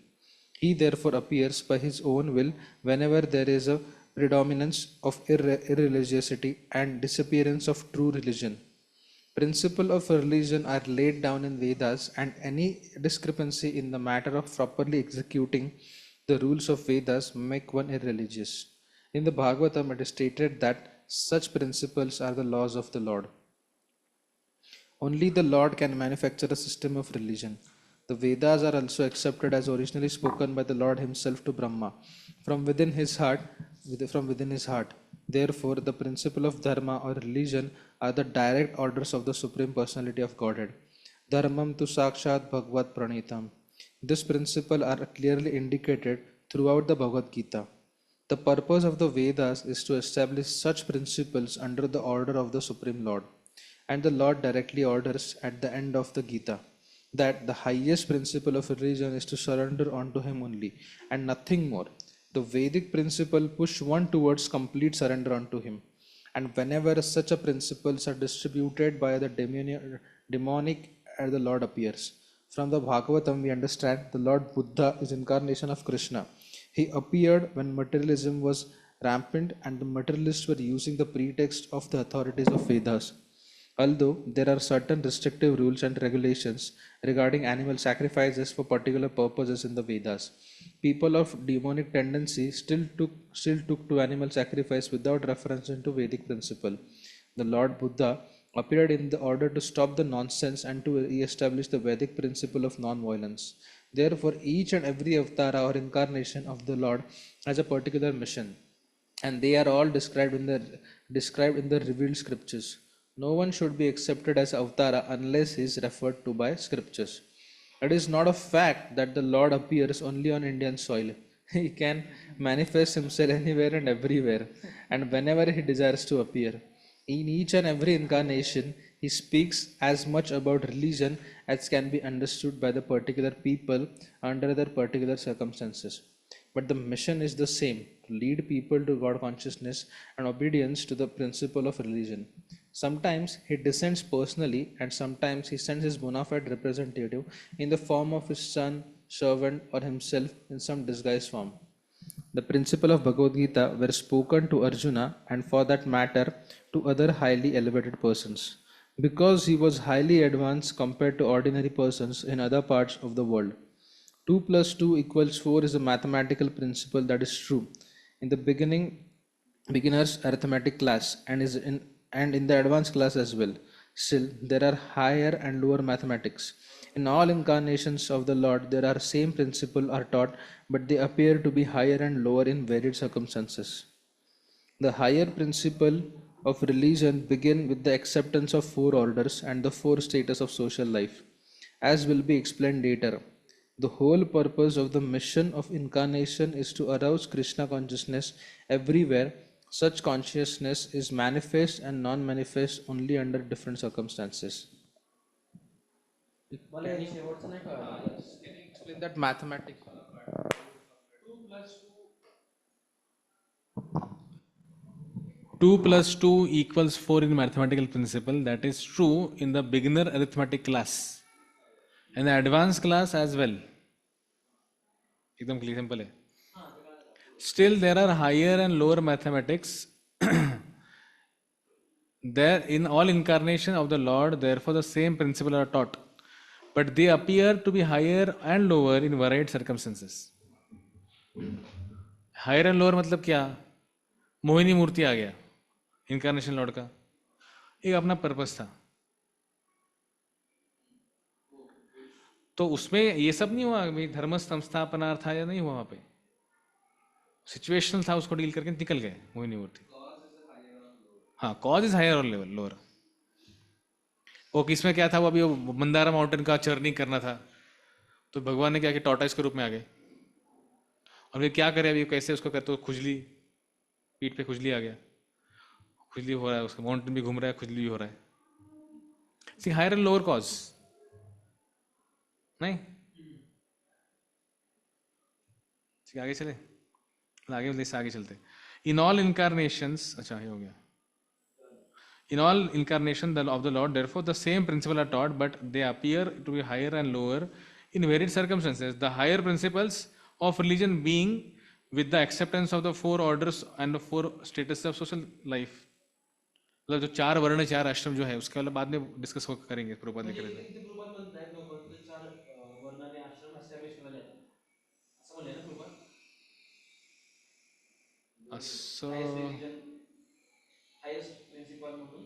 He therefore appears by his own will whenever there is a predominance of irreligiosity and disappearance of true religion. Principles of religion are laid down in Vedas, and any discrepancy in the matter of properly executing the rules of Vedas make one irreligious. In the Bhagavatam, it is stated that such principles are the laws of the Lord. Only the Lord can manufacture a system of religion. The Vedas are also accepted as originally spoken by the Lord himself to Brahma from within his heart. Therefore, the principle of dharma or religion are the direct orders of the Supreme Personality of Godhead. Dharmam tu sakshat bhagavad pranitam. This principle are clearly indicated throughout the Bhagavad Gita. The purpose of the Vedas is to establish such principles under the order of the Supreme Lord, and the Lord directly orders at the end of the Gita. that the highest principle of religion is to surrender unto him only and nothing more. The Vedic principle push one towards complete surrender unto him. And whenever such a principles are distributed by the demonic the Lord appears. From the Bhagavatam we understand the Lord Buddha is incarnation of Krishna. He appeared when materialism was rampant and the materialists were using the pretext of the authorities of Vedas. Although there are certain restrictive rules and regulations regarding animal sacrifices for particular purposes in the Vedas, people of demonic tendency still took to animal sacrifice without reference into Vedic principle. The Lord Buddha appeared in the order to stop the nonsense and to re-establish the Vedic principle of non-violence. Therefore, each and every avatara or incarnation of the Lord has a particular mission, and they are all described in the revealed scriptures. No one should be accepted as avatara unless he is referred to by scriptures. It is not a fact that the Lord appears only on Indian soil. He can manifest himself anywhere and everywhere, and whenever he desires to appear. In each and every incarnation, he speaks as much about religion as can be understood by the particular people under their particular circumstances. But the mission is the same, to lead people to God consciousness and obedience to the principle of religion. Sometimes he descends personally, and sometimes he sends his bona fide representative in the form of his son, servant, or himself in some disguised form. The principle of Bhagavad Gita were spoken to Arjuna and for that matter to other highly elevated persons. Because he was highly advanced compared to ordinary persons in other parts of the world. 2 plus 2 equals 4 is a mathematical principle that is true in the beginner's arithmetic class and in the advanced class as well. Still, there are higher and lower mathematics. In all incarnations of the Lord, there are same principle are taught, but they appear to be higher and lower in varied circumstances. The higher principle of religion begin with the acceptance of four orders and the four status of social life, as will be explained later. The whole purpose of the mission of incarnation is to arouse Krishna consciousness everywhere. Such consciousness is manifest and non-manifest only under different circumstances. मला हे शेवटचं नाही कळलं. Can you explain that mathematics? 2 plus 2 equals 4 in mathematical principle. That is true in the beginner arithmetic class and the advanced class as well. एकदम clear simple है. Still there are higher and lower mathematics there in all incarnation of the Lord. Therefore the same principle are taught, but they appear to be higher and lower in varied circumstances. Higher and lower मतलब क्या? मोहिनी मूर्ति आ गया incarnation Lord का, एक अपना purpose था, तो उसमें ये सब नहीं हुआ भाई धर्म संस्थापना था या नहीं हुआ, वहां पे सिचुएशनल था, उसको डील करके निकल गए मोहिनी मूर्ति. हाँ, कॉज इज हायर और लेवल लोअर. वो किसमें क्या था, वो अभी वो मंदारा माउंटेन का चर्निंग करना था, तो भगवान ने क्या किया, टॉर्टाइस के रूप में आ गए. और फिर क्या करे अभी, कैसे उसको करते, खुजली, पीठ पे खुजली आ गया, खुजली हो रहा है, उसका माउंटेन भी घूम रहा है, खुजली भी हो रहा है. सी हायर एंड लोअर कॉज नहीं. आगे चले, आगे बोलते आगे चलते. इन ऑल इनकारनेशंस, अच्छा ये हो गया. In all incarnation of the Lord, therefore the same principle are taught, but they appear to be higher and lower in varied circumstances. The higher principles of religion being with the acceptance of the four orders and the four statuses of social life. मतलब जो चार वर्ण चार आश्रम जो है उसके वाला बाद में डिस्कस करेंगे, प्रभुपाद ने करेंगे. इथे प्रभुपाद म्हणतायत लोक की चार वर्णाने आश्रम एस्टॅब्लिश करायला येतात, असं म्हणले ना प्रभुपाद. असं हायेस्ट प्रिन्सिपल म्हणून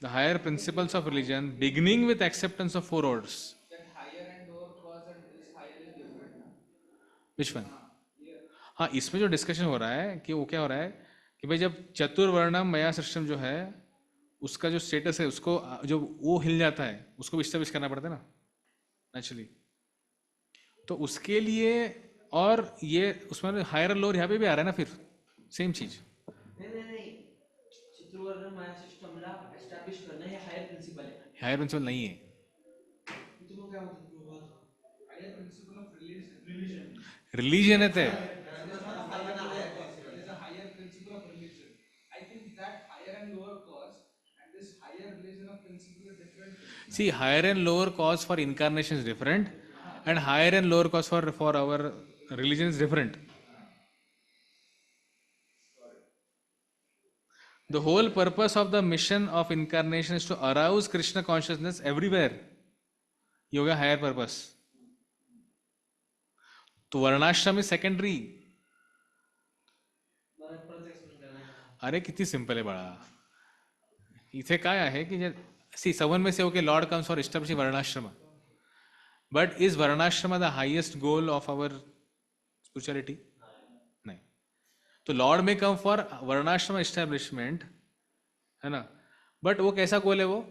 the higher principles of religion beginning with acceptance of four orders. that higher and lower cause and this higher is different. Which one? हाँ, इसमें जो डिस्कशन हो रहा है कि वो क्या हो रहा है कि भाई जब चतुर्वर्णम मया सिस्टम जो है उसका जो स्टेटस है उसको जो वो हिल जाता है उसको भी इस्टेब्लिश करना पड़ता है ना नेचुरली. तो उसके लिए और ये उसमें हायर लोअर यहाँ पे भी आ रहा है ना, फिर सेम चीज. नाही चतुर्वर्ण माया सिस्टमला एस्टॅब्लिश करणं हे हायर प्रिन्सिपल आहे. हायर प्रिंसिपल नहीं है. तुम्ही काय म्हणतात प्रभुपाद? रिलीजन आहे ते. There's a higher principle of religion. I think that higher and lower cause and this higher religion of principle are different things. See, higher and lower cause for incarnation is different, and higher and lower cause for our religion is different. The whole purpose of the mission of incarnation is to arouse Krishna consciousness everywhere. ये हो गया higher purpose. तो वर्णाश्रम is secondary. अरे किती simple आहे बाळा. इथे काय आहे की सी someone may say okay Lord comes for establishing varnashrama, but is varnashrama the highest goal of our spirituality? नहीं. तो Lord may come for varnashrama establishment, है ना, बट वो कैसा गोल है? वो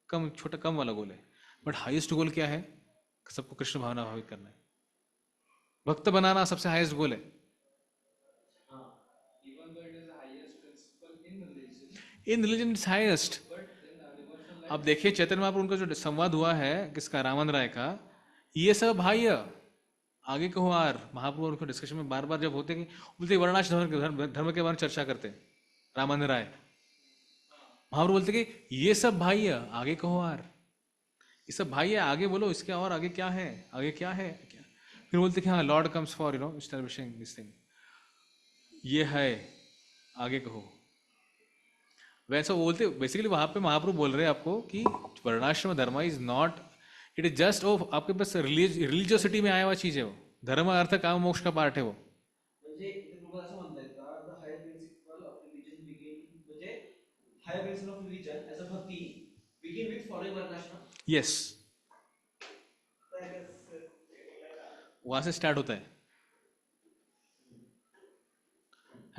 कम छोटा कम वाला गोल है. बट हाईएस्ट गोल क्या है? सबको कृष्ण भावना भावित करना है. भक्त बनाना सबसे हाईएस्ट गोल है. In religion it's highest. अब देखिए चैतन्य महाप्रभु उनका जो संवाद हुआ है किसका, रामन राय का, ये सब भाई आगे कहो आर. महाप्रभु उनके डिस्कशन में बार बार जब होते कि बोलते वर्णाश्रम धर्म के बारे में चर्चा करते रामन राय, महाप्रभु बोलते कि ये सब भाई आगे कहो आर. ये सब भाई है आगे बोलो, इसके और आगे क्या है, आगे क्या है क्या? फिर बोलते कि हाँ Lord comes for establishing this thing. ये है आगे कहो. वैसा बोलते बेसिकली वहां पे महाप्रभु बोल रहे हैं आपको कि वर्णाश्रम धर्म is not, it is just आपके पास रिलीजियोसिटी में आया हुआ चीज है. वो धर्म अर्थ काम मोक्ष का पार्ट है वो. म्हणजे इथे तुम्हाला असं म्हणता येतं का the higher principle of religion begin, म्हणजे higher principle of religion as a bhakti begin with following varnashrama. Yes, वहां से स्टार्ट होता है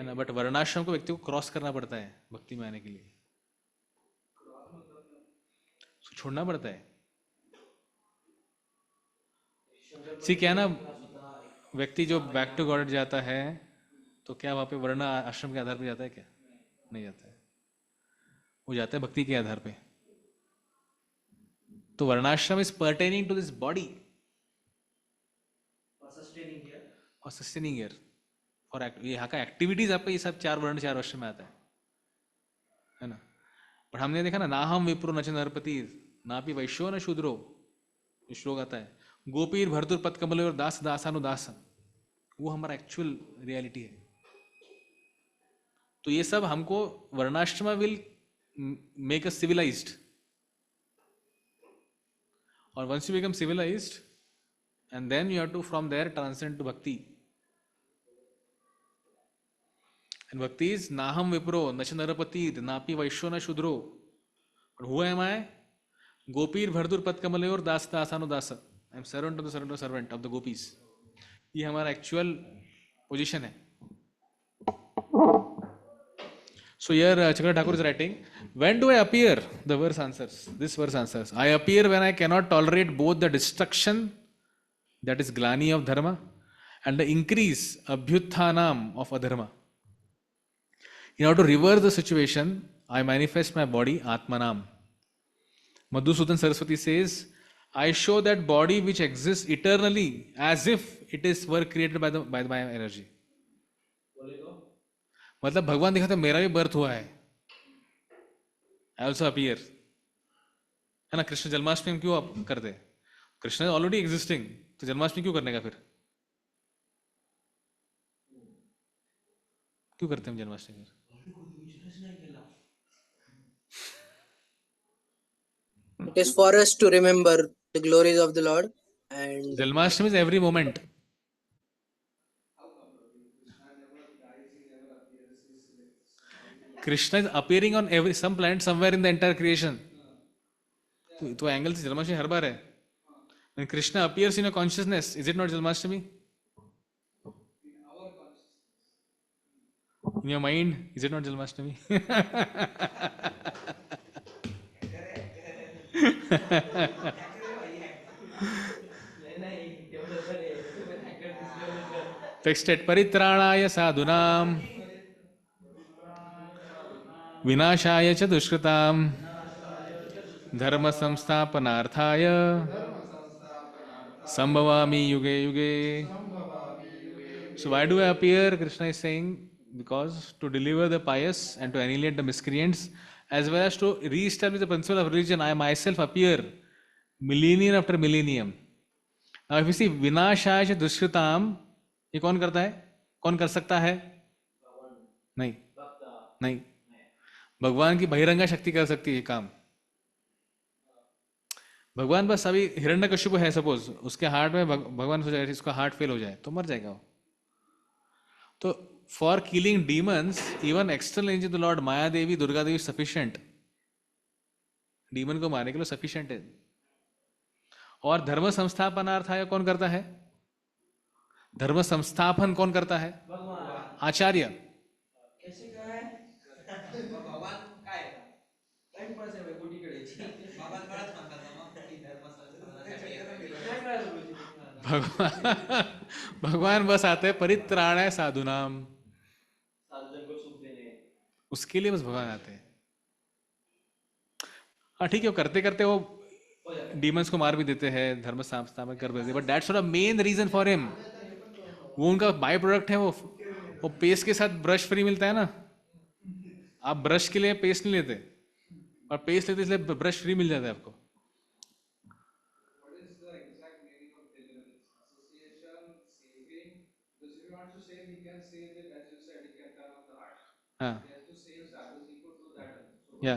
ना. बट वर्णाश्रम को व्यक्ति को क्रॉस करना पड़ता है भक्ति में आने के लिए, उसको छोड़ना पड़ता है. सी क्या ना, व्यक्ति जो बैक टू गॉड जाता है तो क्या वहां पे वर्ण आश्रम के आधार पे जाता है? क्या नहीं जाता है. वो जाता है भक्ति के आधार पे. तो varnashrama is pertaining to this body और सस्टेनिंग ईयर और यहाँ का एक्टिविटीज आपका ये सब 4 वर्ण 4 वर्ष में आता है ना. पर हमने देखा ना हम विप्रो न च नरपति ना भी वैश्यो न शूद्रो, ये श्लोक आता है. गोपीर भरतुर पद कमल और दास दासानुदास, वो हमारा एक्चुअल रियलिटी है. तो ये सब हमको varnashrama will make us civilised, और once you become civilised and then you have to from there transcend to bhakti. And bhakti is naham vipro nacha narapati napi vaishyo na shudro. But who am I? Gopir bhardur pad kamalayor das dasanu dasa. I am servant of the servant of the gopis. ये हमारा actual position है. So here Chakra Thakur is writing, when do I appear? The verse answers, this verse answers, I appear when I cannot tolerate both the destruction, that is glani of dharma, and the increase abhyutthanam of adharma. In order to reverse the situation, I manifest my body atmanam. Madhusudan Saraswati says, I show that body which exists eternally as if it is were created by my energy. मतलब भगवान दिखाते मेरा भी birth हुआ है, I also appear, है ना. कृष्ण जन्माष्टमी क्यों आप करते? कृष्ण ऑलरेडी एग्जिस्टिंग, तो जन्माष्टमी क्यों करने का? फिर क्यों करते हैं Janmashtami? It is for us to remember the glories of the Lord, and Janmashtami is every moment. Krishna is appearing on some planet somewhere in the entire creation. तो एंगल से जन्माष्टमी हर बार है. When Krishna appears in your consciousness, is it not Janmashtami? In your mind, is it not Janmashtami? Texted Paritranaya Sadhunam Vinashaya cha Dushkritam Dharma Samsthapanarthaya Sambhavami yuge yuge. So why do I appear? Krishna is saying, because to deliver the pious and to annihilate the miscreants, as well as to re-establish the principle of religion, I myself appear millennium after millennium. Now if you see vinashaya dushritam, ये कौन करता है? कौन कर सकता है? नहीं, नहीं, भगवान की बहिरंगा शक्ति कर सकती है काम. भगवान बस अभी हिरण्यकशिपु है सपोज, उसके हार्ट में भगवान सोच इसका हार्ट फेल हो जाए तो मर जाएगा वो. तो for killing demons even external angel the Lord Maya Devi Durga Devi sufficient, demon को मारने के लिए सफिशिएंट है. और धर्म संस्थापनार्थाय कौन करता है? धर्म संस्थापन कौन करता है? आचार्य. कैसे काय आहे? भगवान काय टाइमपास आहे गोटीकडे. भगवान कळत म्हणतात मग की धर्म संस्थापनासाठी भगवान बस आते हैं परित्राणाय साधुनाम, साधुजन को सुख देने. उसके लिए बस भगवान आते हैं. हाँ ठीक है, वो करते करते वो डीमंस को मार भी देते हैं, धर्म संस्थापन कर भी देते हैं, but that's not a main reason for him. वो उनका बाय प्रोडक्ट है. वो पेस्ट के साथ ब्रश फ्री मिलता है ना. आप ब्रश के लिए पेस्ट नहीं लेते, और पेस्ट लेते इसलिए ब्रश फ्री मिल जाता है आपको. हाँ या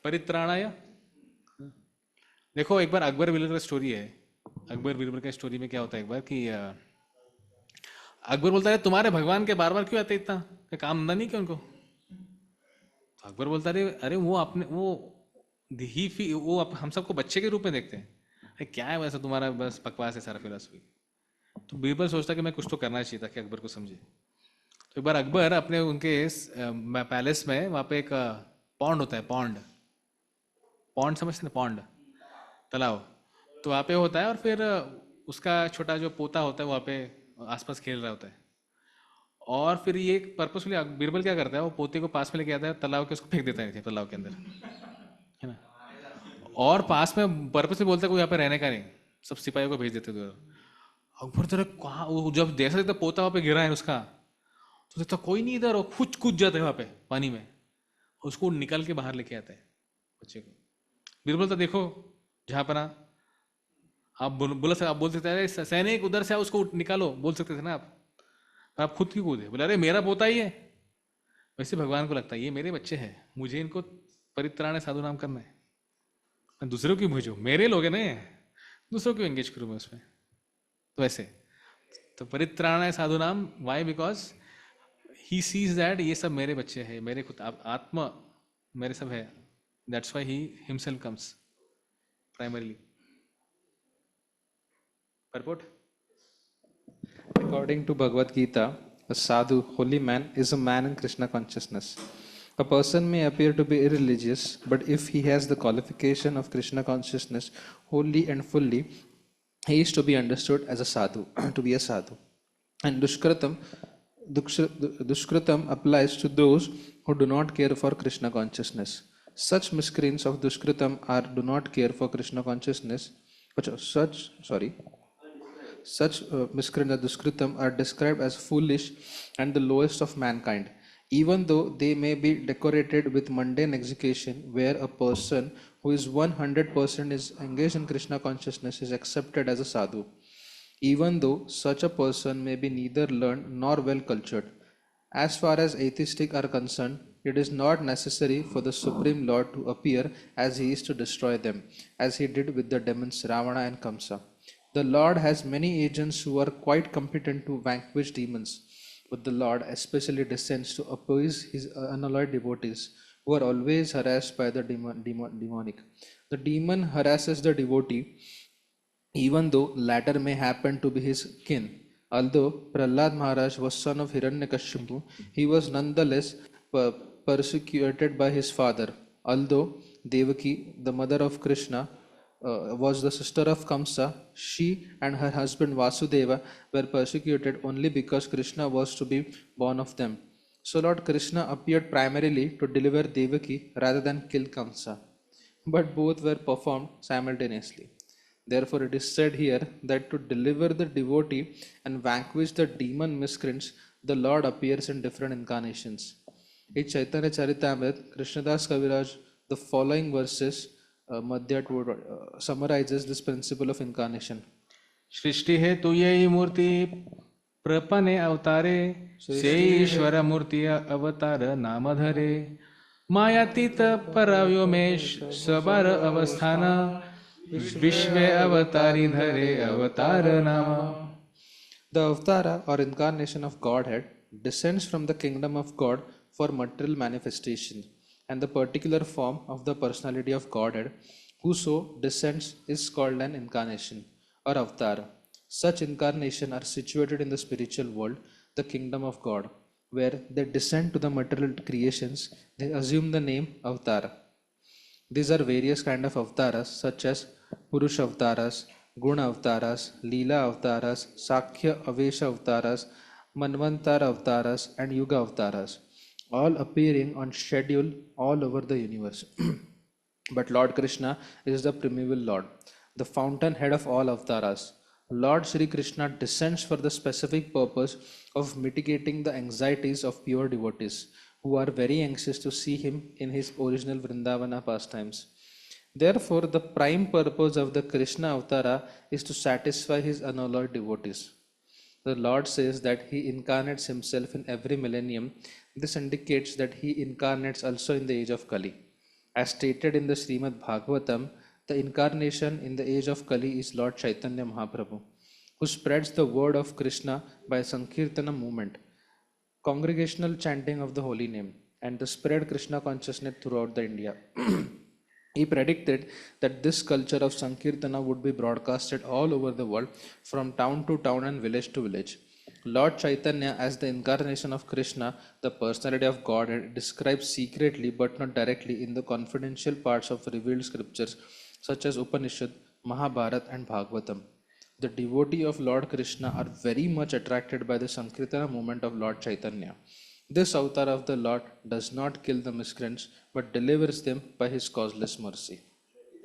परित्राणाय. देखो एक बार अकबर बीरबल का स्टोरी है. अकबर बीरबल का स्टोरी में क्या होता है एक बार कि अकबर बोलता है तुम्हारे भगवान के बार बार क्यों आते इतना, क्या काम धंधा नहीं क्या उनको? तो अकबर बोलता है अरे वो अपने वो हम सबको बच्चे के रूप में देखते हैं. अरे क्या है वैसा तुम्हारा बस बकवास है सारा फिलॉसफी. तो बीरबल सोचता कि मैं कुछ तो करना चाहिए ताकि अकबर को समझे. तो एक बार अकबर अपने उनके पैलेस में वहाँ पे एक पॉन्ड होता है, पॉन्ड समझते हैं? पॉन्ड तालाब. तो वहाँ पे होता है और फिर उसका छोटा जो पोता होता है वहाँ पे आसपास खेल रहा होता है. और फिर ये पर्पसफुली बीरबल क्या करता है, वो पोते को पास में लेके आता है तालाब के, उसको फेंक देता है तालाब के अंदर, है ना. और पास में पर्पसफुली बोलता है कोई यहाँ पे रहने का नहीं, सब सिपाहियों को भेज देते थे. अकबर तेरे कहाँ, वो जब जैसा देखता पोता वहाँ पे गिरा है उसका, तो देखता कोई नहीं इधर, वो खुद कूद जाता है वहाँ पे पानी में, उसको निकल के बाहर लेके आता है बच्चे को. बीरबल तो देखो जहाँ पर आप बोल सकते हैं सैनिक उधर से उसको निकालो, बोल सकते थे ना आप खुद की कूदे. बोले अरे मेरा पोता ही है. वैसे भगवान को लगता है ये मेरे बच्चे हैं, मुझे इनको परित्राण साधु नाम करना है, मैं दूसरों की भेजू, मेरे लोग हैं ना, दूसरों को एंगेज करूँ मैं उसमें. तो ऐसे तो परित्राण साधु नाम, why? Because he sees that ये सब मेरे बच्चे हैं, मेरे खुद आत्मा मेरे सब है. That's why he himself comes primarily. Purport? According to Bhagavad Gita, a sadhu, holy man, is a man in Krishna consciousness. A person may appear to be irreligious, but if he has the qualification of Krishna consciousness wholly and fully, he is to be understood as a sadhu, to be a sadhu. And dushkritam applies to those who do not care for Krishna consciousness. Such miscreants of dushkritam do not care for Krishna consciousness. Such miscreants of dushkritam are described as foolish and the lowest of mankind, even though they may be decorated with mundane execution, where a person who is 100% is engaged in Krishna consciousness is accepted as a sadhu, even though such a person may be neither learned nor well cultured. As far as atheists are concerned, it is not necessary for the Supreme Lord to appear as he is to destroy them, as he did with the demons Ravana and Kamsa. The Lord has many agents who are quite competent to vanquish demons, but the Lord especially descends to oppose his unalloyed devotees who are always harassed by the demonic. The demon harasses the devotee even though latter may happen to be his kin. Although Prahlad Maharaj was son of Hiranyakashipu, he was nonetheless persecuted by his father. Although Devaki, the mother of Krishna, was the sister of Kamsa, she and her husband Vasudeva were persecuted only because Krishna was to be born of them. So Lord Krishna appeared primarily to deliver Devaki rather than kill Kamsa. but both were performed simultaneously. Therefore, it is said here that to deliver the devotee and vanquish the demon miscreants, the Lord appears in different incarnations. In Chaitanya Charitamrita, Krishnadas Kaviraj, the following verses, Madhya, summarizes this principle of incarnation. सृष्टि है तु यही मूर्ति प्रपने अवतारे से ईश्वर मूर्ति अवतार नाम धरे मायातीत परव्योमेश सबर अवस्थान विश्व अवतारी धरे अवतार नाम. The Avatara or incarnation of Godhead descends from the kingdom of God for material manifestation, and the particular form of the personality of Godhead, whoso descends, is called an incarnation or Avatara. Such incarnation are situated in the spiritual world, the kingdom of God, where they descend to the material creations, they assume the name Avatara. These are various kind of avataras such as Purusha avataras, Guna avataras, Leela avataras, Sakya Avesha avataras, Manvantara avataras, and Yuga avataras, all appearing on schedule all over the universe. But Lord Krishna is the primeval Lord, the fountainhead of all avataras. Lord Sri Krishna descends for the specific purpose of mitigating the anxieties of pure devotees who are very anxious to see him in his original Vrindavana pastimes. Therefore, the prime purpose of the Krishna Avatara is to satisfy his unalloyed devotees. The Lord says that he incarnates himself in every millennium. This indicates that he incarnates also in the age of Kali. As stated in the Srimad Bhagavatam, the incarnation in the age of Kali is Lord Chaitanya Mahaprabhu, who spreads the word of Krishna by Sankirtana movement, congregational chanting of the holy name, and the spread Krishna consciousness throughout the India. He predicted that this culture of Sankirtana would be broadcasted all over the world, from town to town and village to village. Lord Chaitanya, as the incarnation of Krishna, the personality of God, described secretly but not directly in the confidential parts of revealed scriptures such as Upanishad, Mahabharata, and Bhagavatam. The devotee of Lord Krishna are very much attracted by the Sankirtana movement of Lord Chaitanya. This avatar of the Lord does not kill the miscreants but delivers them by his causeless mercy.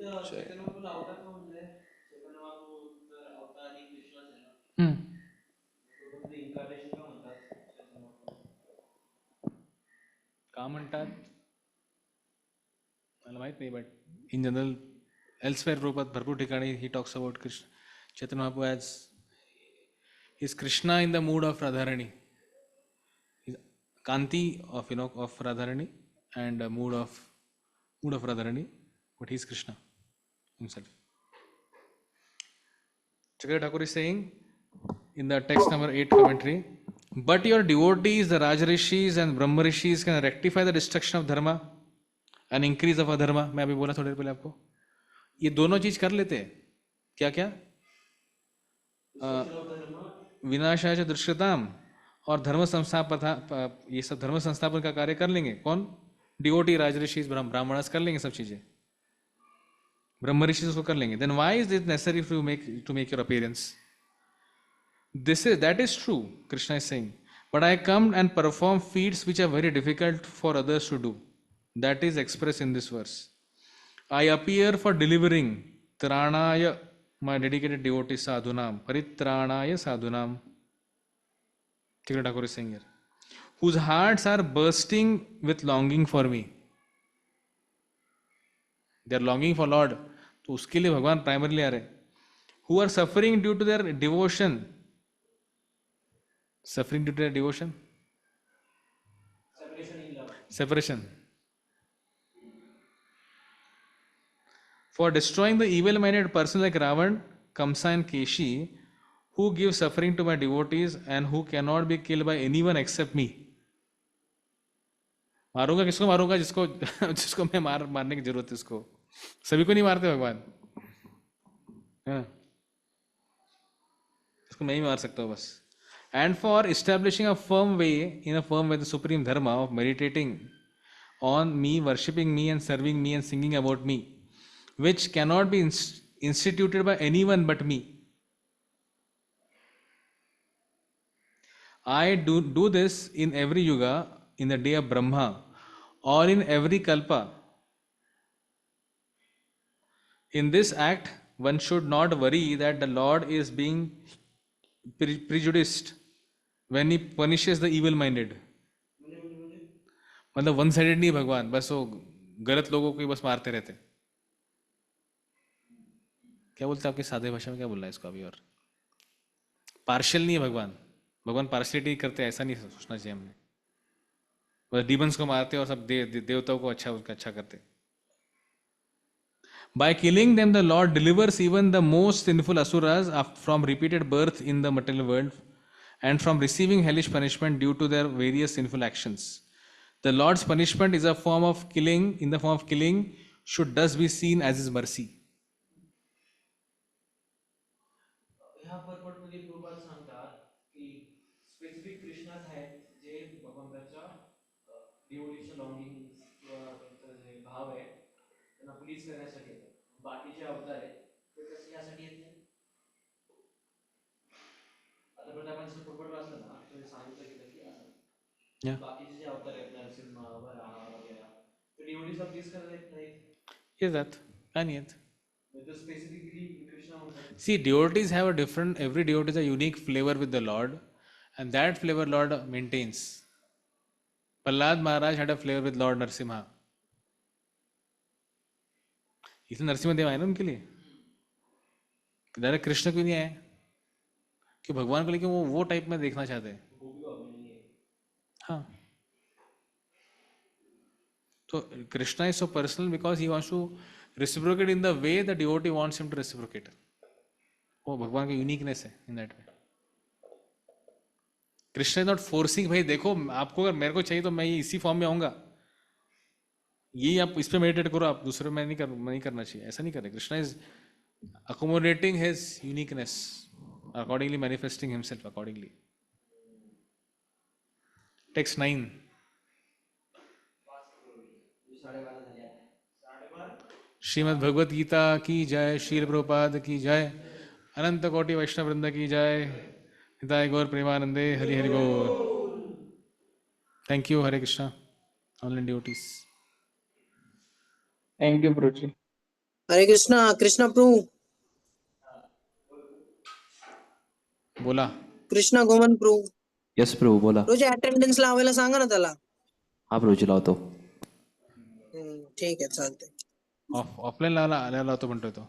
इथं चैतन्य महाप्रभूला अवतार का म्हणजे चैतन्य महाप्रभू तर अवतार ही कृष्णाच आहे ना. तो फक्त incarnation का म्हणतात चैतन्य महाप्रभू. का म्हणतात मला माहित नाही, बट इन जनरल एल्सवेअर रूपात भरपूर ठिकाणी he talks about Krishna Chaitanya Mahaprabhu as is Krishna in the mood of Radharani, kanti of of Radharani and mood of Radharani, but he is Krishna himself. Chakravarti Thakur is saying in the text number 8 commentary, but your devotees, the Rajarishis and Brahmarishis can rectify the destruction of dharma and increase of adharma. मैं अभी बोला थोड़ी देर पहले आपको, ये दोनों चीज कर लेते हैं. क्या क्या? विनाशाय च दुष्कृताम और धर्म संस्थापन, ये सब धर्म संस्थापन का कार्य कर लेंगे. कौन? डिवोटी, राजऋषिस, ब्राह्मणस कर लेंगे सब चीजें, ब्रह्म ऋषि उसको कर लेंगे. Then why is it necessary to make your appearance? That is true, Krishna is saying, but I come and perform feats which are very difficult for others to do. That is expressed in this verse. I appear for delivering Tranaya, my dedicated devotee sadhunam, Paritranaya sadhunam. Chakravarti Thakur is saying here, whose hearts are bursting with longing for me. They are longing for Lord. तो उसके लिए भगवान primarily आ रहे. Who are suffering due to their devotion. Suffering due to their devotion. Separation in love. Separation. For destroying the evil-minded person like Ravan, Kamsa and Keshi, who give suffering to my devotees and who cannot be killed by anyone except me. मारूंगा किसको? मारूंगा जिसको मैं मारने की जरूरत है उसको. सभी को नहीं मारते भगवान, इसको मैं ही मार सकता हूँ बस. And for establishing a firm way, in a firm way, the supreme dharma of meditating on me, worshipping me and serving me and singing about me, which cannot be instituted by anyone but me. I do this in every yuga, in the day of Brahma, or in every kalpa, In this act, one should not worry that the Lord is being prejudiced when he punishes the evil-minded. मतलब one sided नहीं है भगवान, बस वो गलत लोगों को ही बस मारते रहते. क्या बोलते हैं आपकी सादे भाषा में, क्या बोल रहा है इसको अभी? और पार्शियल नहीं है भगवान. भगवान पार्शियलिटी करते हैं, ऐसा नहीं सोचना चाहिए हमने. बस डीमंस को मारते और सब देवताओं को अच्छा करते. By killing them, the Lord delivers even the most sinful asuras from repeated birth in the material world and from receiving hellish punishment due to their various sinful actions. The Lord's punishment is a form of killing, in the form of killing, should thus be seen as His mercy. ह्या पर्पटमध्ये प्रभुपाद सांगतात की specific कृष्णाच आहेत जे भगवंताच्या डिव्होटीच्या लॉंगिंग किंवा त्यांचं जे भाव आहे त्यांना प्लीज करण्यासाठी येतात. बाकीचे अवतार आहेत ते कसे यासाठी येत नाही. आतापर्यंत आपण जसं प्रपट वाचलं ना, तुम्ही सांगितलं की Yeah. बाकीचे जे अवतार आहेत नरसिंह, वराह वगैरे ते डिव्होटीजला प्लीज करायला येत नाहीत. Is that? And yet. Specifically Krishna म्हणतात. See, devotees have a different, every devotee has a unique flavor with the Lord, and that flavor Lord maintains. Prahlad Maharaj had a flavor with Lord Narsimha. इसलिए नरसिम्हा देव आए ना उनके लिए. Direct Krishna क्यों नहीं आए? कि भगवान को लेकिन वो टाइप में देखना चाहते हैं. हाँ. So Krishna is so personal because he wants to reciprocate in the way the devotee wants him to reciprocate. वो भगवान का यूनिकनेस है in that way. Krishna is not forcing, भाई देखो आपको अगर मेरे को चाहिए तो मैं ये इसी फॉर्म में आऊंगा, ये आप इस पे मेडिटेट करो, आप दूसरे में नहीं करना चाहिए, ऐसा नहीं कर रहे. Krishna is accommodating his uniqueness, accordingly manifesting himself accordingly. Text 9. Shrimad Bhagavad Gita की जय, श्रील प्रभुपाद की जय, अनंत कोटि वैष्णव वृंद की जय, हिताय गौर प्रेमानंदे, हरि हरि बोल. Thank you. Hare Krishna. Online devotees. Thank you prabhu. Hare Krishna. Krishna prabhu. बोला. कृष्णा गोमन प्रभु. यस प्रभू बोला. रोज अटेंडन्स लावायला सांगा ना त्याला. हा प्रभूजी लावतो. ठीक आहे, चालतंय. ऑफलाईन लावला तो म्हणतोय तो.